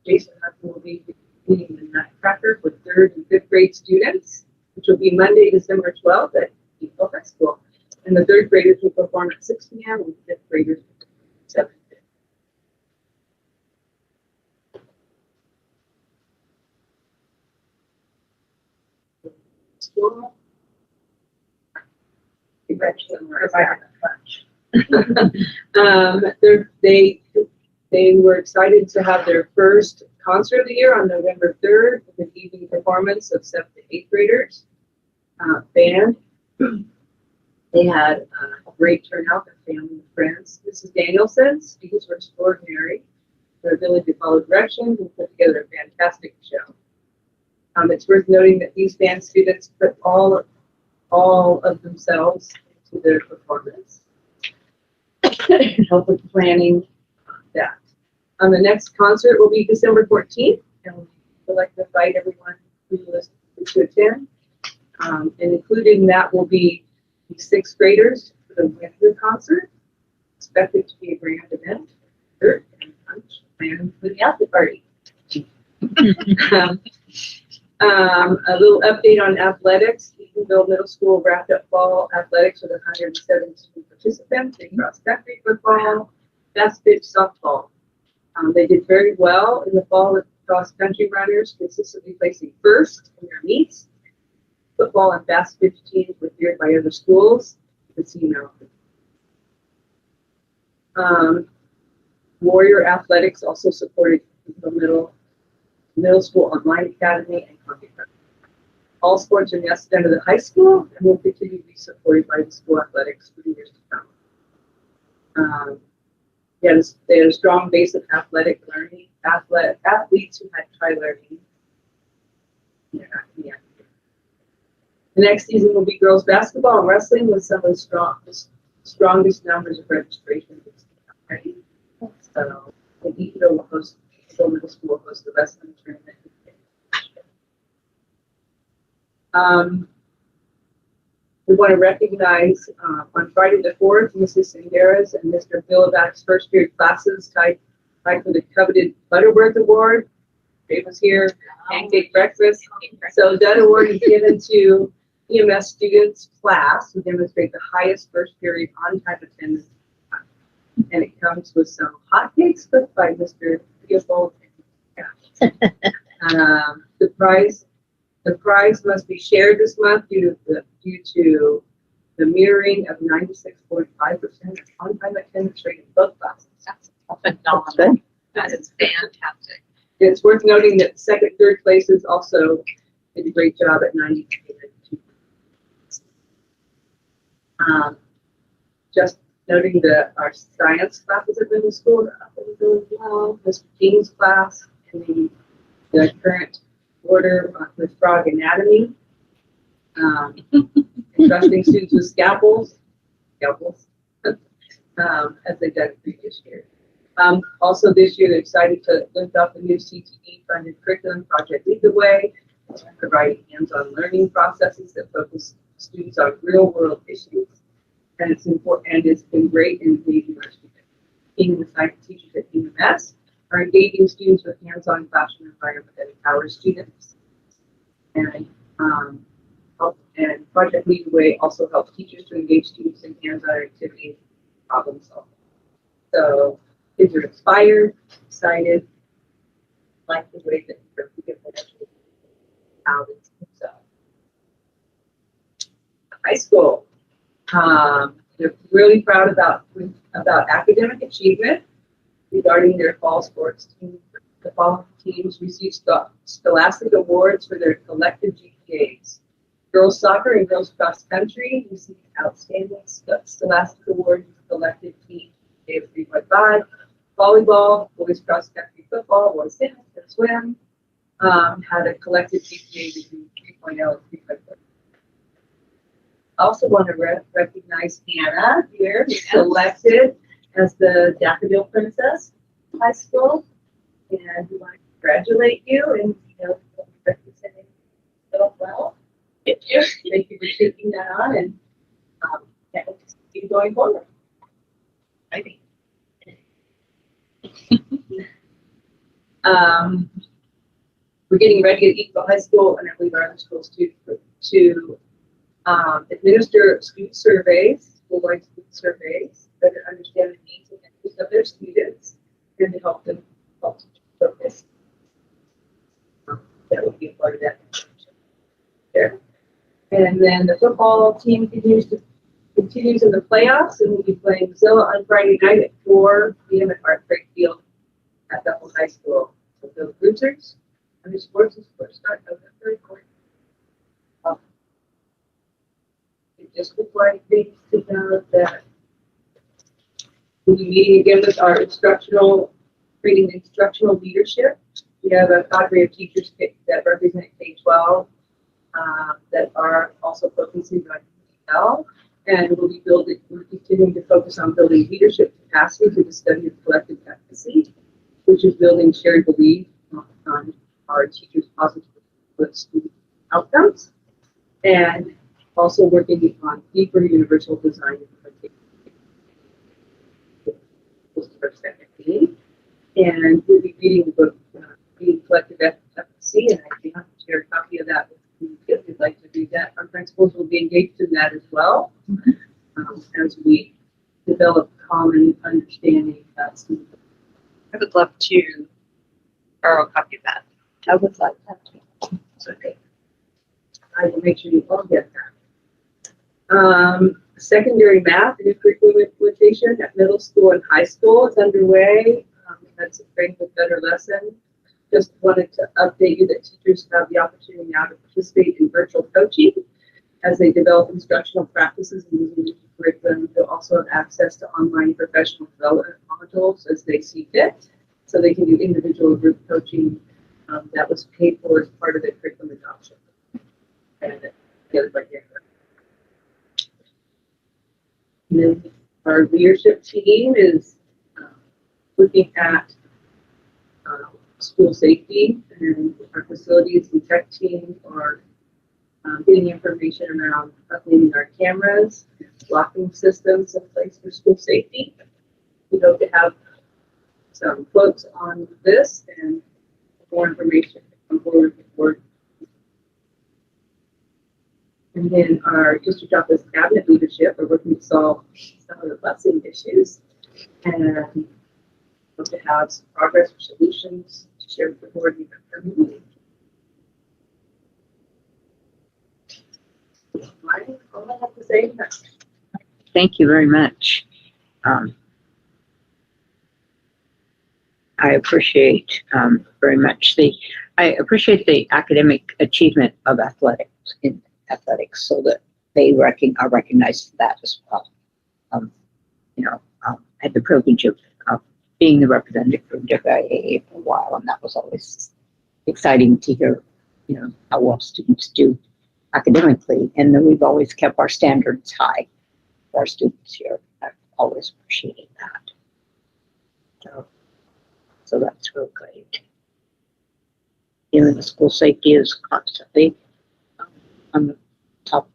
Jason Hudson will be leading the Nutcracker for 3rd and 5th grade students, which will be Monday, December 12th at Eatonville High School. And the 3rd graders will perform at 6 p.m. and 5th graders at 7 p.m. School. They were excited to have their first concert of the year on November 3rd with an evening performance of 7th to 8th graders. Band. They had great turnout, their family and friends. Mrs. Danielson, students were extraordinary. Their ability to follow directions and put together a fantastic show. It's worth noting that these band students put all of themselves into their performance. Help with planning that. The next concert will be December 14th, and we'd like to invite everyone who is to attend. And included in that will be the sixth graders for the winter concert. Expected to be a grand event. Dessert and lunch, and for the after party. A little update on athletics. Eatonville Middle School wrapped up fall athletics with 117 participants in cross country football, fast pitch softball. They did very well in the fall with cross country runners, consistently placing first in their meets. Football and fast pitch teams were feared by other schools. Warrior Athletics also supported the middle school online academy and coffee prep. All sports are nested under the high school and will continue to be supported by the school athletics for years to come. They had a strong base of athletic learning, athletes who had tri-learning. The next season will be girls basketball and wrestling with some of the strongest numbers of registration. So the Eatonville will host, Eatonville Middle School will host the wrestling tournament. We want to recognize on Friday the 4th, Mrs. Singera's and Mr. Billivack's first period classes tied for the coveted Butterworth Award. Dave was here, pancake breakfast. So that award is given to EMS students class who demonstrate the highest first period on-time attendance. And it comes with some hotcakes cooked by Mr. Theobald. The prize must be shared this month due to the mirroring of 96.5% on-time attendance rate in both classes. That's phenomenal. That is fantastic. It's worth noting that second, third places also did a great job at 92. Just noting that our science classes at middle school are doing well. Mr. King's class and the current order with frog anatomy. Trusting students with scalpels, as they've done previous years. Also this year, they're excited to lift up the new CTE funded curriculum project Lead the Way, providing hands-on learning processes that focus students on real world issues. And it's important, and it's been great in engaging our students. Being the science teachers at EMS are engaging students with hands-on classroom environment that empowers students. And Project Lead the Way also helps teachers to engage students in hands-on activities, problem solving. So kids are inspired, excited, like the way that we get how they do so. High school. They're really proud about academic achievement regarding their fall sports team. The fall teams received scholastic awards for their collective GPAs. Girls soccer and girls cross country received outstanding scholastic awards for collective team GPA of 3.5. Volleyball, boys cross country football, boys tennis and swim had a collective GPA between 3.0 and 3.4. I also want to recognize Hannah here, who's selected as the Daffodil Princess High School, and we want to congratulate you and representing yourself well. Thank you. Thank you for taking that on, and can't wait to see you going forward. I think. We're getting ready at Eatonville High School, and I believe our other schools too, to administer student surveys, school-wide student surveys, better understand the needs and interests of their students, and to help them focus. That would be a part of that there. And then the football team continues in the playoffs, and we'll be playing Zilla on Friday night at 4 p.m. at Art Craig Field at Bethel High School. So those losers, under sports start November 4th. district-wide things to note that we'll be meeting again with our creating instructional leadership. We have a cadre of teachers that represent K-12 that are also focusing on PL, and we're continuing to focus on building leadership capacity through the study of collective efficacy, which is building shared belief on our teachers' positive student outcomes, and also working on deeper universal design implementation. And we'll be reading the book, Being Collective Efficacy, and I can share a copy of that with you if you'd like to read that. Our principals will be engaged in that as well, as we develop common understanding of student. I would love to borrow a copy of that. I would like that too. Okay. I will make sure you all get that. Secondary math and curriculum implementation at middle school and high school is underway. That's a Frank with Better lesson. Just wanted to update you that teachers have the opportunity now to participate in virtual coaching as they develop instructional practices and using the curriculum. They'll also have access to online professional development modules as they see fit, so they can do individual group coaching that was paid for as part of the curriculum adoption. And then our leadership team is looking at school safety, and our facilities and tech teams are getting information around updating our cameras, blocking systems in place for school safety. We hope to have some quotes on this and more information on board. And then our district office cabinet leadership are working to solve some of the busing issues and hope to have some progress or solutions to share with the board in the upcoming meeting. All I have to say is that. Thank you very much. I appreciate very much I appreciate the academic achievement of athletics, so that they are recognized for that as well. I had the privilege of being the representative for WIAA for a while, and that was always exciting to hear, how well students do academically, and then we've always kept our standards high for our students here. I've always appreciated that. So that's real great. The school safety is constantly on the top,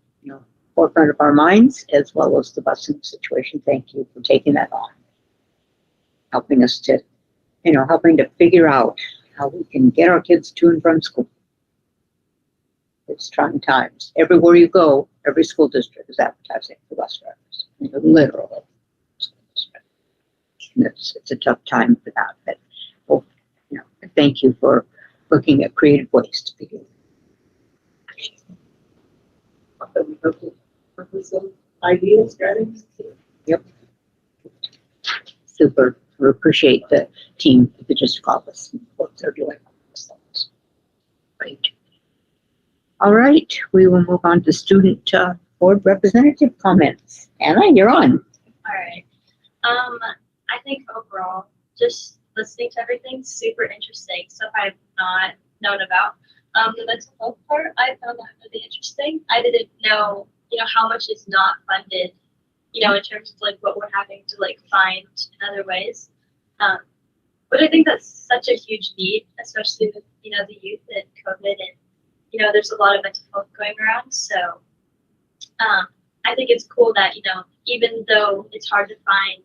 forefront of our minds, as well as the busing situation. Thank you for taking that on, helping us to, helping to figure out how we can get our kids to and from school. It's trying times. Everywhere you go, every school district is advertising for bus drivers. Literally. And it's a tough time for that. But thank you for looking at creative ways to begin. We hope to work with some ideas, strategies. Yep. Super. We appreciate the team at the district office and what they're doing. Great. All right, we will move on to student board representative comments. Anna, you're on. All right. I think overall, just listening to everything, super interesting. Stuff I've not known about. The mental health part, I found that really interesting. I didn't know, how much is not funded, in terms of what we're having to find in other ways. But I think that's such a huge need, especially with, the youth and COVID, and, there's a lot of mental health going around. So I think it's cool that, even though it's hard to find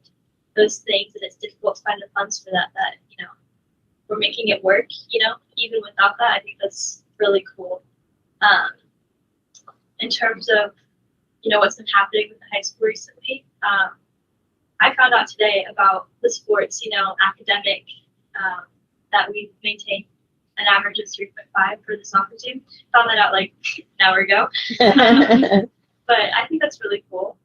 those things and it's difficult to find the funds for that, we're making it work, even without that. I think that's really cool. In terms of, what's been happening with the high school recently, I found out today about the sports, academic, that we've maintained an average of 3.5 for the soccer team. Found that out an hour ago. But I think that's really cool.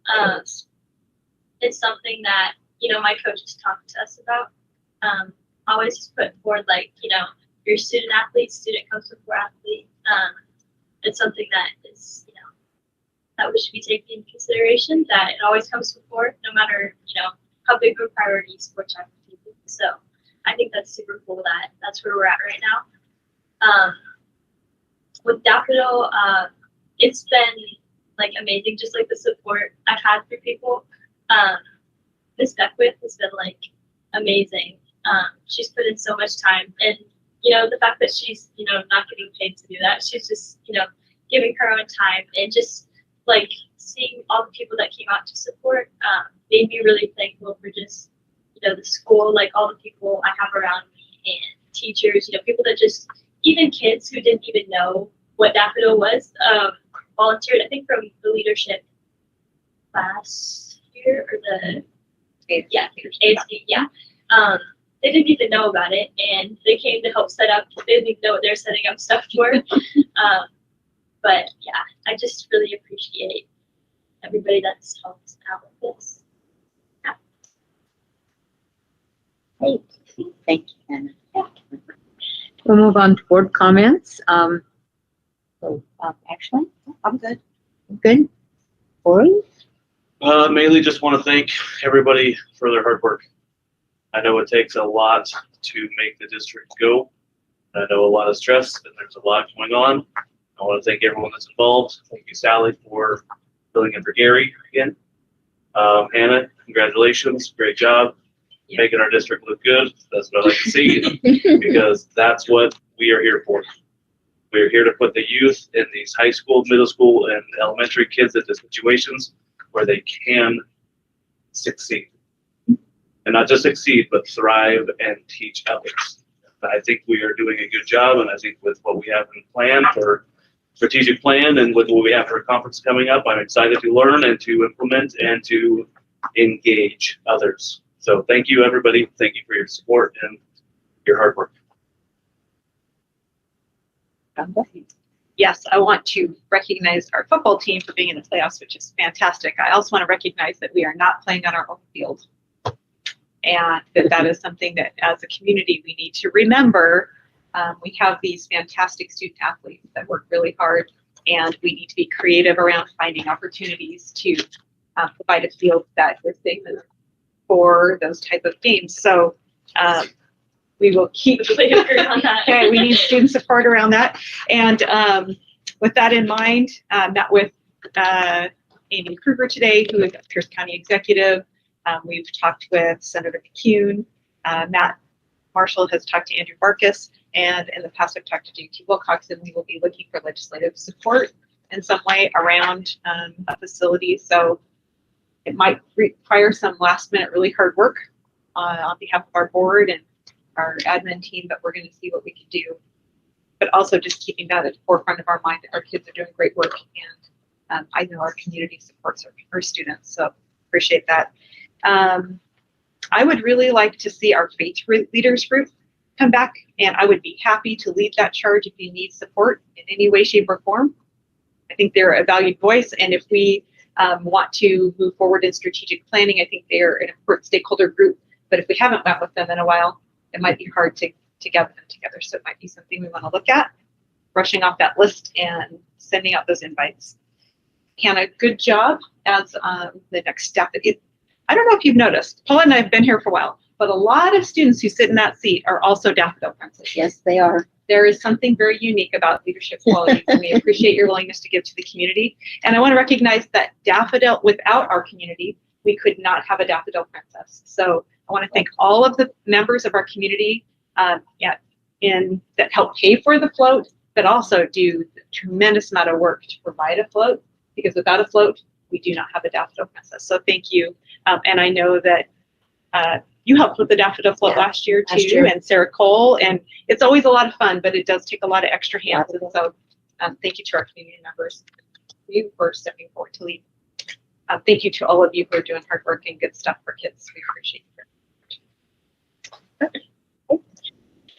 It's something that, my coaches talked to us about. Always just put forward, your student athlete, student comes before athlete. It's something that is, that we should be taking into consideration, that it always comes before, no matter, how big of a priority sports are for people. So I think that's super cool that that's where we're at right now. With Daffodil, it's been like amazing, just like the support I've had for people. Miss Beckwith has been like amazing. She's put in so much time, and the fact that she's not getting paid to do that, she's just giving her own time, and just like seeing all the people that came out to support made me really thankful for just the school, like all the people I have around me, and teachers, people that just, even kids who didn't even know what Daffodil was, volunteered, I think, from the leadership last year, or the eighth year. They didn't even know about it, and they came to help set up. They didn't even know what they're setting up stuff for. But yeah, I just really appreciate everybody that's helped out with this. Yeah. Great. Thank you, Hannah. Yeah. We'll move on to board comments. Actually, I'm good. Good. Corey? Mainly just want to thank everybody for their hard work. I know it takes a lot to make the district go. I know a lot of stress, and there's a lot going on. I want to thank everyone that's involved. Thank you, Sally, for filling in for Gary again. Hannah, congratulations. Great job. Making our district look good. That's what I like to see, because that's what we are here for. We are here to put the youth in these high school, middle school, and elementary kids into situations where they can succeed. And not just succeed, but thrive and teach others. I think we are doing a good job, and I think with what we have in plan for strategic plan, and with what we have for a conference coming up, I'm excited to learn and to implement and to engage others. So thank you, everybody. Thank you for your support and your hard work. Yes, I want to recognize our football team for being in the playoffs, which is fantastic. I also want to recognize that we are not playing on our own field, and that is something that as a community we need to remember. We have these fantastic student athletes that work really hard, and we need to be creative around finding opportunities to provide a field that is safe for those type of games. So we will keep on that. Okay, we need student support around that. And with that in mind, met with Amy Kruger today, who is a Pierce County executive. We've talked with Senator McCune. Matt Marshall has talked to Andrew Barkus, and in the past I've talked to JT Wilcox, and we will be looking for legislative support in some way around a facility. So it might require some last minute really hard work on behalf of our board and our admin team, but we're going to see what we can do. But also just keeping that at the forefront of our mind that our kids are doing great work, and I know our community supports our students, so appreciate that. I would really like to see our faith leaders group come back, and I would be happy to lead that charge if you need support in any way, shape, or form. I think they're a valued voice, and if we want to move forward in strategic planning, I think they're an important stakeholder group, but if we haven't met with them in a while, it might be hard to gather them together, so it might be something we want to look at, brushing off that list and sending out those invites. Hannah, good job as the next step. I don't know if you've noticed, Paula and I have been here for a while, but a lot of students who sit in that seat are also Daffodil Princess. Yes, they are. There is something very unique about leadership qualities, and we appreciate your willingness to give to the community. And I want to recognize that Daffodil, without our community, we could not have a Daffodil Princess. So I want to thank all of the members of our community that help pay for the float, but also do the tremendous amount of work to provide a float, because without a float, we do not have a Daffodil Princess. So thank you. And I know that you helped with the Daffodil float last year too, and Sarah Cole, and it's always a lot of fun, but it does take a lot of extra hands. And so thank you to our community members for stepping forward to lead. Thank you to all of you who are doing hard work and good stuff for kids. We appreciate it.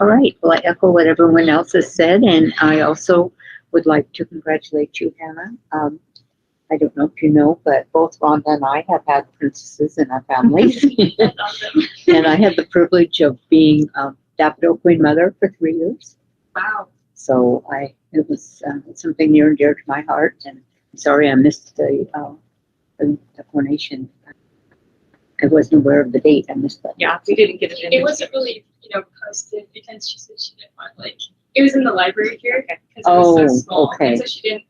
All right. Well, I echo what everyone else has said, and I also would like to congratulate you, Hannah. I don't know if you know, but both Rhonda and I have had princesses in our families. That's awesome. And I had the privilege of being Daffodil Queen Mother for 3 years. Wow. So it was something near and dear to my heart, and Sorry, I missed the coronation. I wasn't aware of the date. I missed that. Yeah, we didn't get it in. It wasn't really, posted because she said she didn't want it was in the library here because it was so small, okay. and so she didn't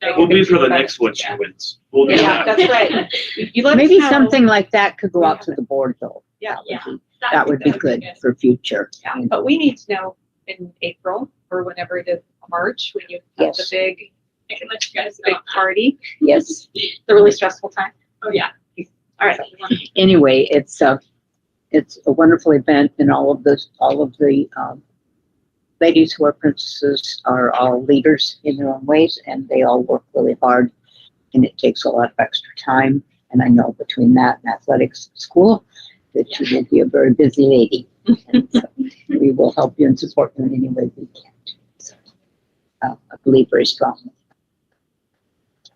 know. We'll be for the next one she wins. We'll do Yeah, that. that's right. You let us Maybe know. something like that could go out to the board, though. Yeah, That would be good for future. Yeah, but we need to know in April or whenever it is, March, when you have the Yes. big, I can let you guys big know. party, Yes. the really stressful time. Oh yeah. All right. Anyway, it's a wonderful event, and all of the ladies who are princesses are all leaders in their own ways, and they all work really hard, and it takes a lot of extra time. And I know between that and athletics school that you will be a very busy lady. And so we will help you and support you in any way we can. So, I believe very strongly.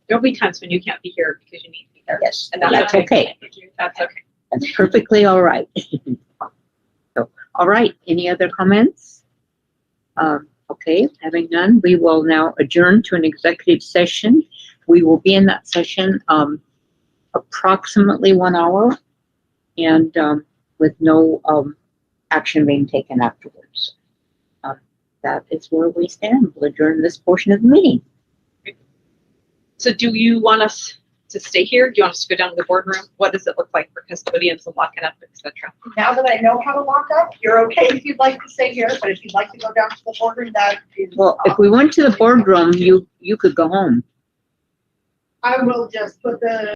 There'll be times when you can't be here because you need to be there. Yes, And that's okay. That's okay. That's perfectly all right. So, all right. Any other comments? Okay, having none, we will now adjourn to an executive session. We will be in that session approximately 1 hour, and with no action being taken afterwards. That is where we stand. We'll adjourn this portion of the meeting. So do you want us to stay here? Do you want us to go down to the boardroom? What does it look like for custodians and locking up, etc.? Now that I know how to lock up, you're okay if you'd like to stay here, but if you'd like to go down to the boardroom, that is. Well, if we went to the boardroom, you could go home. I will just put the